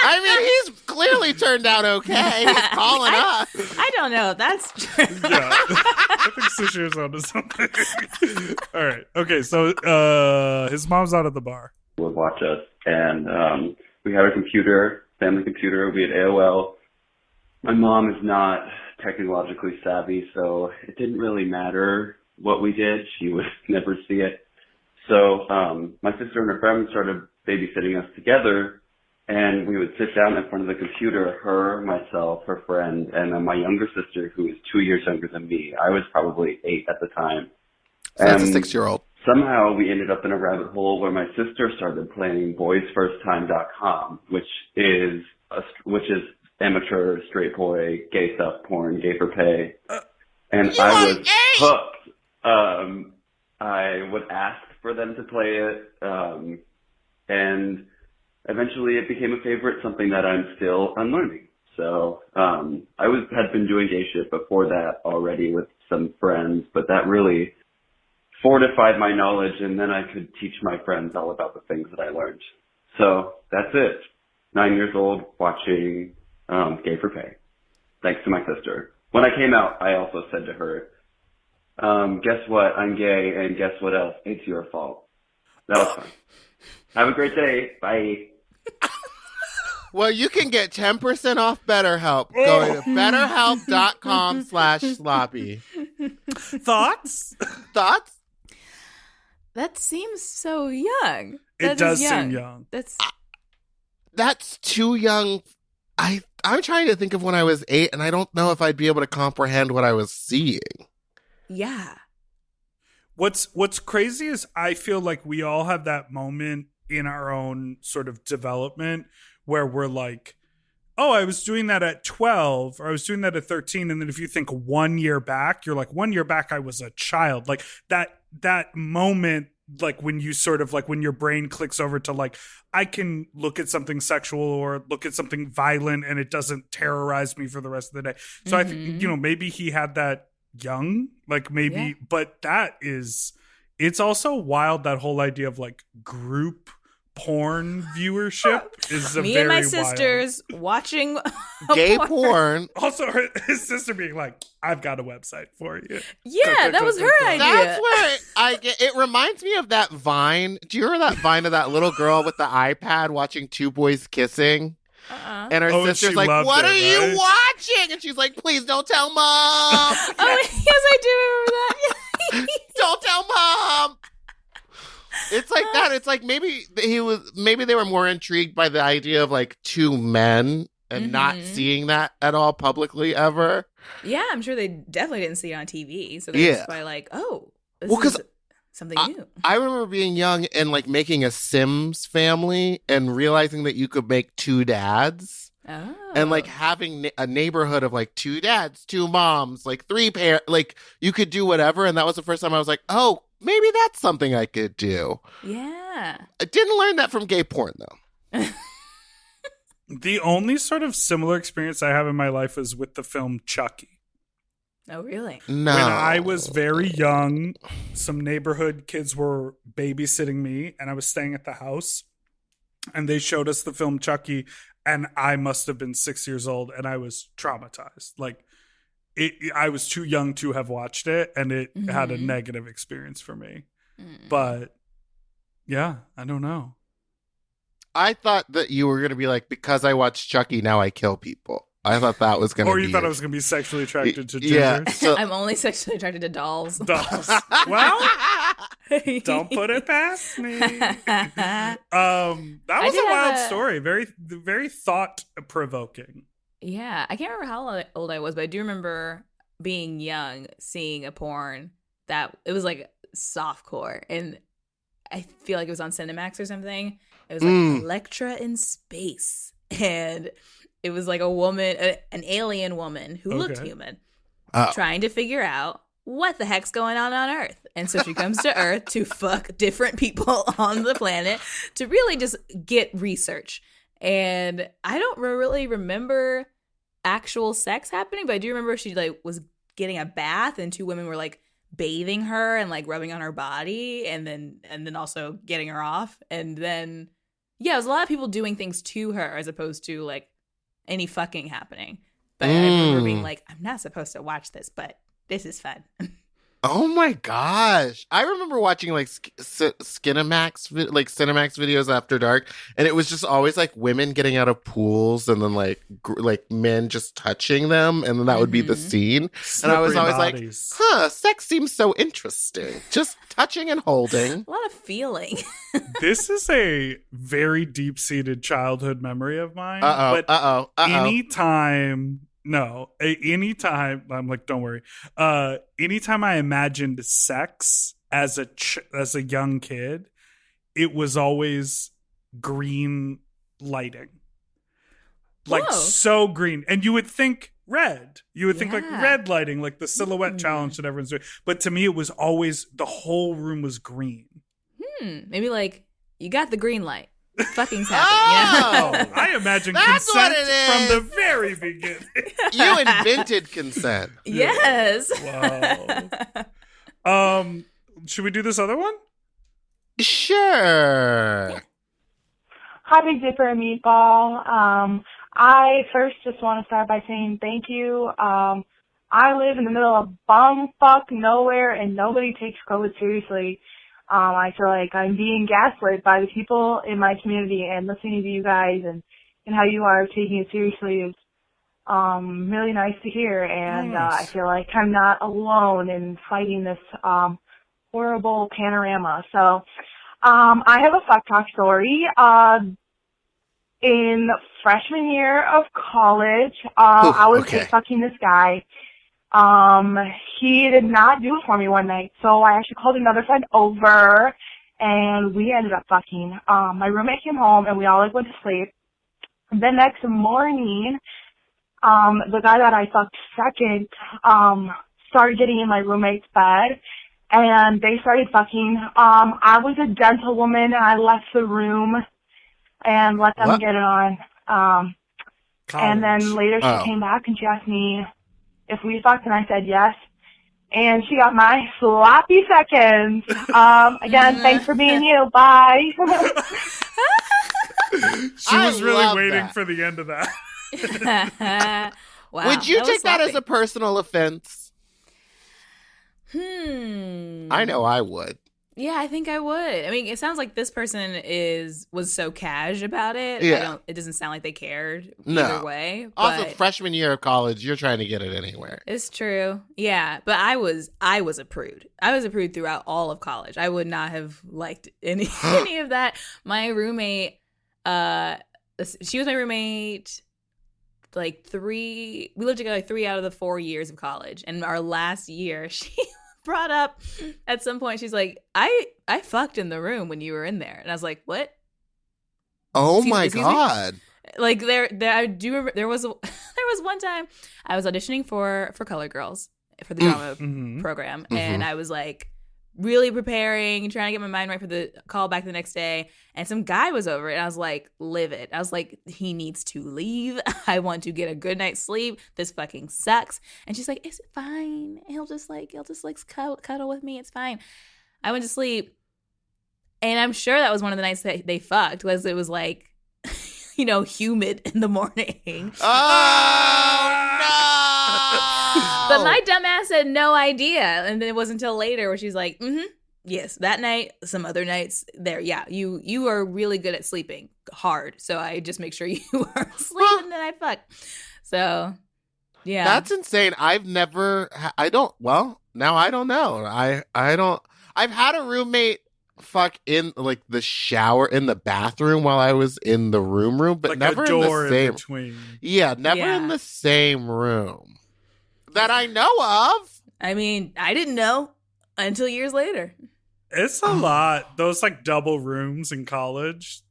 I mean, he's clearly turned out okay. He's calling us. I don't know. That's true. Yeah. I think Sasheer's onto something. All right. Okay, so his mom's out at the bar. Would watch us, and we had a computer, family computer. We had AOL. My mom is not technologically savvy, so it didn't really matter what we did. She would never see it. So my sister and her friend started babysitting us together, and we would sit down in front of the computer, her, myself, her friend, and then my younger sister, who is 2 years younger than me. I was probably 8 at the time. So that's a And 6-year-old. somehow we ended up in a rabbit hole where my sister started playing boysfirsttime.com, which is amateur, straight boy, gay stuff, porn, gay for pay. And You I are was gay! hooked. I would ask for them to play it, and eventually it became a favorite, something that I'm still unlearning. So I had been doing gay shit before that already with some friends, but that really fortified my knowledge, and then I could teach my friends all about the things that I learned. So that's it. 9 years old, watching Gay for Pay. Thanks to my sister. When I came out, I also said to her, guess what? I'm gay, and guess what else? It's your fault. That was fun. Have a great day. Bye. Well, you can get 10% off BetterHelp going to betterhelp.com/sloppy. Thoughts? Thoughts? That seems so young. It That does is seem young. That's too young. I'm trying to think of when I was 8, and I don't know if I'd be able to comprehend what I was seeing. Yeah. What's crazy is I feel like we all have that moment in our own sort of development where we're like, oh, I was doing that at 12 or I was doing that at 13. And then if you think 1 year back, you're like, 1 year back, I was a child. Like that moment, like when you sort of like when your brain clicks over to like, I can look at something sexual or look at something violent and it doesn't terrorize me for the rest of the day. So I think, maybe he had that young, like maybe, Yeah. but it's also wild, that whole idea of like group porn viewership is a Me very and my wild. sisters watching Gay porn. Also, his sister being like, "I've got a website for you." Yeah, that was her idea. That's where it reminds me of that Vine. Do you remember that Vine of that little girl with the iPad watching two boys kissing? And her Oh, and sister's she like, loved "What it, are you right? watching?" And she's like, "Please don't tell mom." Oh, yes, I do remember that. Don't tell mom. It's like that. It's like maybe they were more intrigued by the idea of like two men and not seeing that at all publicly ever. Yeah, I'm sure they definitely didn't see it on TV. So they're just probably like, oh, this is something new. I remember being young and like making a Sims family and realizing that you could make two dads. Oh. And like having a neighborhood of like two dads, two moms, like three parents, like you could do whatever. And that was the first time I was like, oh, maybe that's something I could do. Yeah. I didn't learn that from gay porn though. The only sort of similar experience I have in my life is with the film Chucky. Oh, really? No. When I was very young, some neighborhood kids were babysitting me, and I was staying at the house, and they showed us the film Chucky, and I must have been 6 years old, and I was traumatized. Like, I was too young to have watched it, and it had a negative experience for me. But, yeah, I don't know. I thought that you were going to be like, because I watched Chucky, now I kill people. I thought that was going to be... Or you thought I was going to be sexually attracted to Yeah. gingers? So, I'm only sexually attracted to dolls. Dolls. Well, don't put it past me. That was a wild story. Very, very thought-provoking. Yeah, I can't remember how old I was, but I do remember being young, seeing a porn that it was like softcore, and I feel like it was on Cinemax or something. It was like Electra in space, and it was like a woman, an alien woman who looked human, trying to figure out what the heck's going on Earth. And so she comes to Earth to fuck different people on the planet to really just get research. And I don't really remember actual sex happening, but I do remember she like was getting a bath and two women were like bathing her and like rubbing on her body and then also getting her off. And then it was a lot of people doing things to her as opposed to like any fucking happening. But I remember being like, I'm not supposed to watch this, but this is fun. oh my gosh. I remember watching like Cinemax videos after dark, and it was just always like women getting out of pools and then like men just touching them, and then that would be the scene. And I was always bodies. like, sex seems so interesting. Just touching and holding. A lot of feeling. This is a very deep-seated childhood memory of mine. Anytime, I'm like, don't worry. Anytime I imagined sex as a young kid, it was always green lighting. Like, Whoa. so green. And you would think red. You would think like red lighting, like the silhouette challenge that everyone's doing. But to me, it was always, the whole room was green. Maybe like, you got the green light. Fucking's happening. Oh, I imagine That's consent what it is. from the very beginning. You invented consent. Yes. Wow. Should we do this other one? Sure. Hi, Big Dipper and Meatball. I first just want to start by saying thank you. I live in the middle of bumfuck nowhere, and nobody takes COVID seriously. I feel like I'm being gaslit by the people in my community, and listening to you guys and how you are taking it seriously is really nice to hear. And Nice. I feel like I'm not alone in fighting this horrible panorama. So I have a fuck talk story. In freshman year of college, I was fucking this guy. He did not do it for me one night, so I actually called another friend over, and we ended up fucking. My roommate came home, and we all went to sleep. The next morning, the guy that I fucked second, started getting in my roommate's bed, and they started fucking. I was a gentlewoman, and I left the room and let them get it on. And then later she came back and she asked me if we fucked, and I said yes. And she got my sloppy seconds. Again, thanks for being you. Bye. She was really love waiting that. for the end of that. Wow. Would you was take that as sloppy. a personal offense? I know I would. Yeah, I think I would. I mean, it sounds like this person was so cash about it. Yeah. It doesn't sound like they cared No. either way. Also, but freshman year of college, you're trying to get it anywhere. it's true. Yeah, but I was a prude. I was a prude throughout all of college. I would not have liked any of that. My roommate, she was my roommate we lived together 3 out of the 4 years of college. And our last year, she brought up at some point, she's like, I fucked in the room when you were in there. And I was like, what? Oh Excuse me? God. Like there I do remember there was one time I was auditioning for Color Girls for the drama program, and I was like really preparing, trying to get my mind right for the call back the next day, and some guy was over, and I was like livid. I was like, he needs to leave. I want to get a good night's sleep. This fucking sucks. And she's like, it's fine. He'll just cuddle with me. It's fine. I went to sleep, and I'm sure that was one of the nights that they fucked. It was like, humid in the morning. Oh no! But my dumb ass had no idea. And then it wasn't until later where she's like, Yes, that night, some other nights there. Yeah, you are really good at sleeping hard. So I just make sure you are asleep and then I fuck. So, yeah. That's insane. I've never, now I don't know. I've had a roommate fuck in like the shower in the bathroom while I was in the room, but like never a door in the same. in between. Yeah, never in the same room that I know of. I mean, I didn't know until years later. It's a lot. Those like double rooms in college.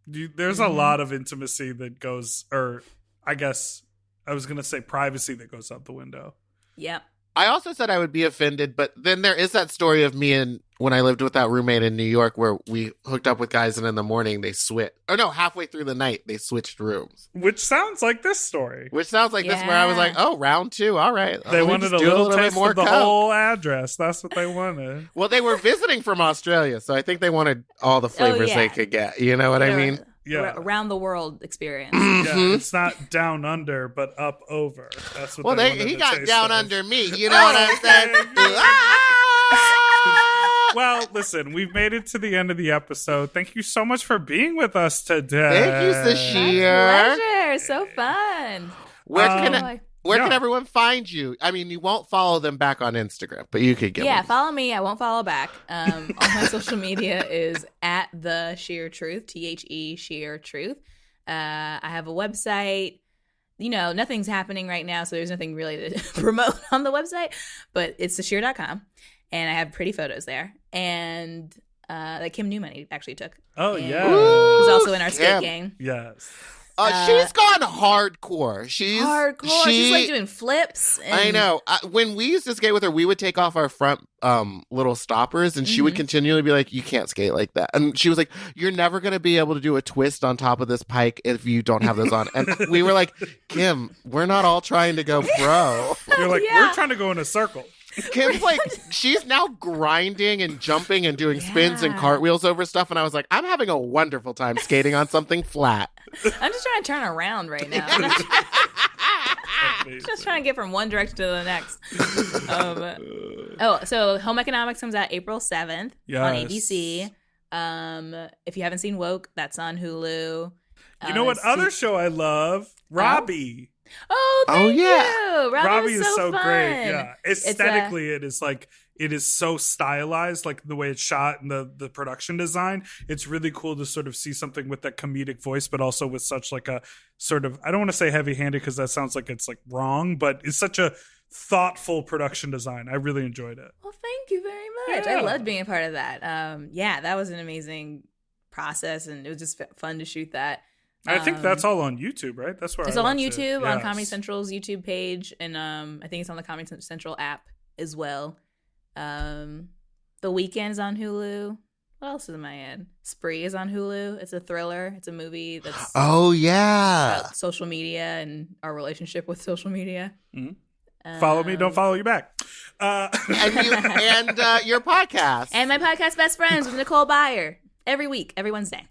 There's a lot of intimacy that goes, or I guess I was going to say privacy that goes out the window. Yep. I also said I would be offended, but then there is that story of me and when I lived with that roommate in New York where we hooked up with guys and in the morning they switched. Oh no, halfway through the night they switched rooms. Which sounds like this story. Which sounds like this where I was like, oh, round 2, all right. They wanted a little taste more of the coke. whole address. That's what they wanted. Well, they were visiting from Australia, so I think they wanted all the flavors they could get. You know what I mean? Yeah. Around the world experience. Yeah, it's not down under, but up over. That's what. Well, he got down under me. You know what I'm saying? Well, listen, we've made it to the end of the episode. Thank you so much for being with us today. Thank you, Sasheer. Pleasure. So fun. Where can everyone find you? I mean, you won't follow them back on Instagram, but you could get one. Follow me. I won't follow back. All my social media is at the Sheer Truth, THE Sheer Truth. I have a website. You know, nothing's happening right now, so there's nothing really to promote on the website, but it's sasheer.com, and I have pretty photos there. And that Kim Newman actually took. Oh, and yeah. Who's also in our skate gang. Yes. She's gone hardcore. She's like doing flips. And... I know. When we used to skate with her, we would take off our front little stoppers, and she would continually be like, "You can't skate like that." And she was like, "You're never going to be able to do a twist on top of this pike if you don't have those on." And we were like, "Kim, we're not all trying to go pro." You're like, we're trying to go in a circle. Kim's like, she's now grinding and jumping and doing spins and cartwheels over stuff. And I was like, I'm having a wonderful time skating on something flat. I'm just trying to turn around right now. Just trying to get from one direction to the next. So Home Economics comes out April 7th on ABC. If you haven't seen Woke, that's on Hulu. You know what other show I love? Robbie. Oh, thank you. Robbie is so fun. great. Yeah. Aesthetically, it is so stylized, like the way it's shot and the production design. It's really cool to sort of see something with that comedic voice, but also with such like a sort of, I don't want to say heavy handed because that sounds like it's like wrong, but it's such a thoughtful production design. I really enjoyed it. Well, thank you very much. I loved being a part of that. That was an amazing process, and it was just fun to shoot that. I think that's all on YouTube, right? That's where it's all on YouTube, on Comedy Central's YouTube page, and I think it's on the Comedy Central app as well. The Weeknd's on Hulu. What else is in my head? Spree is on Hulu. It's a thriller. It's a movie that's about social media and our relationship with social media. Mm-hmm. Follow me, don't follow you back. And your podcast. And my podcast, Best Friends with Nicole Byer. Every week, every Wednesday.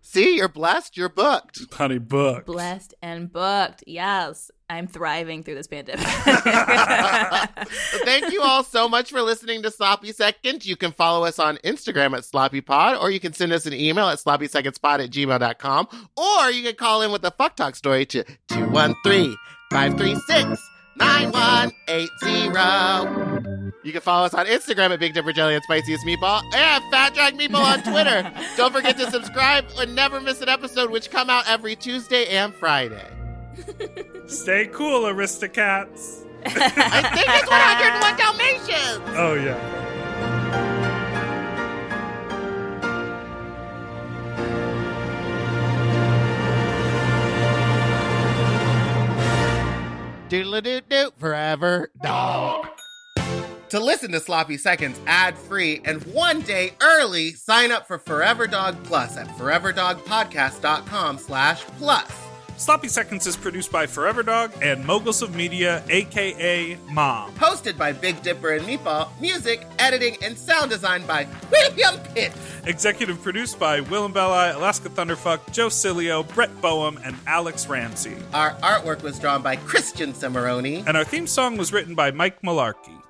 See, you're blessed. You're booked. Honey, booked. Blessed and booked. Yes. I'm thriving through this pandemic. Thank you all so much for listening to Sloppy Seconds. You can follow us on Instagram at SloppyPod, or you can send us an email at sloppysecondspod@gmail.com, or you can call in with a fuck talk story to 213-536-9180. You can follow us on Instagram at Big Dipper Jelly and Spiciest Meatball, and Fat Drag Meatball on Twitter. Don't forget to subscribe and never miss an episode, which come out every Tuesday and Friday. Stay cool, Aristocats. I think it's 101 Dalmatians. Oh, yeah. Doodle-doo-doo, forever dog. To listen to Sloppy Seconds ad-free and one day early, sign up for Forever Dog Plus at foreverdogpodcast.com/plus. Sloppy Seconds is produced by Forever Dog and Moguls of Media, a.k.a. Mom. Hosted by Big Dipper and Meatball. Music, editing, and sound design by William Pitts. Executive produced by Willem Belli, Alaska Thunderfuck, Joe Cilio, Brett Boehm, and Alex Ramsey. Our artwork was drawn by Christian Cimarroni. And our theme song was written by Mike Malarkey.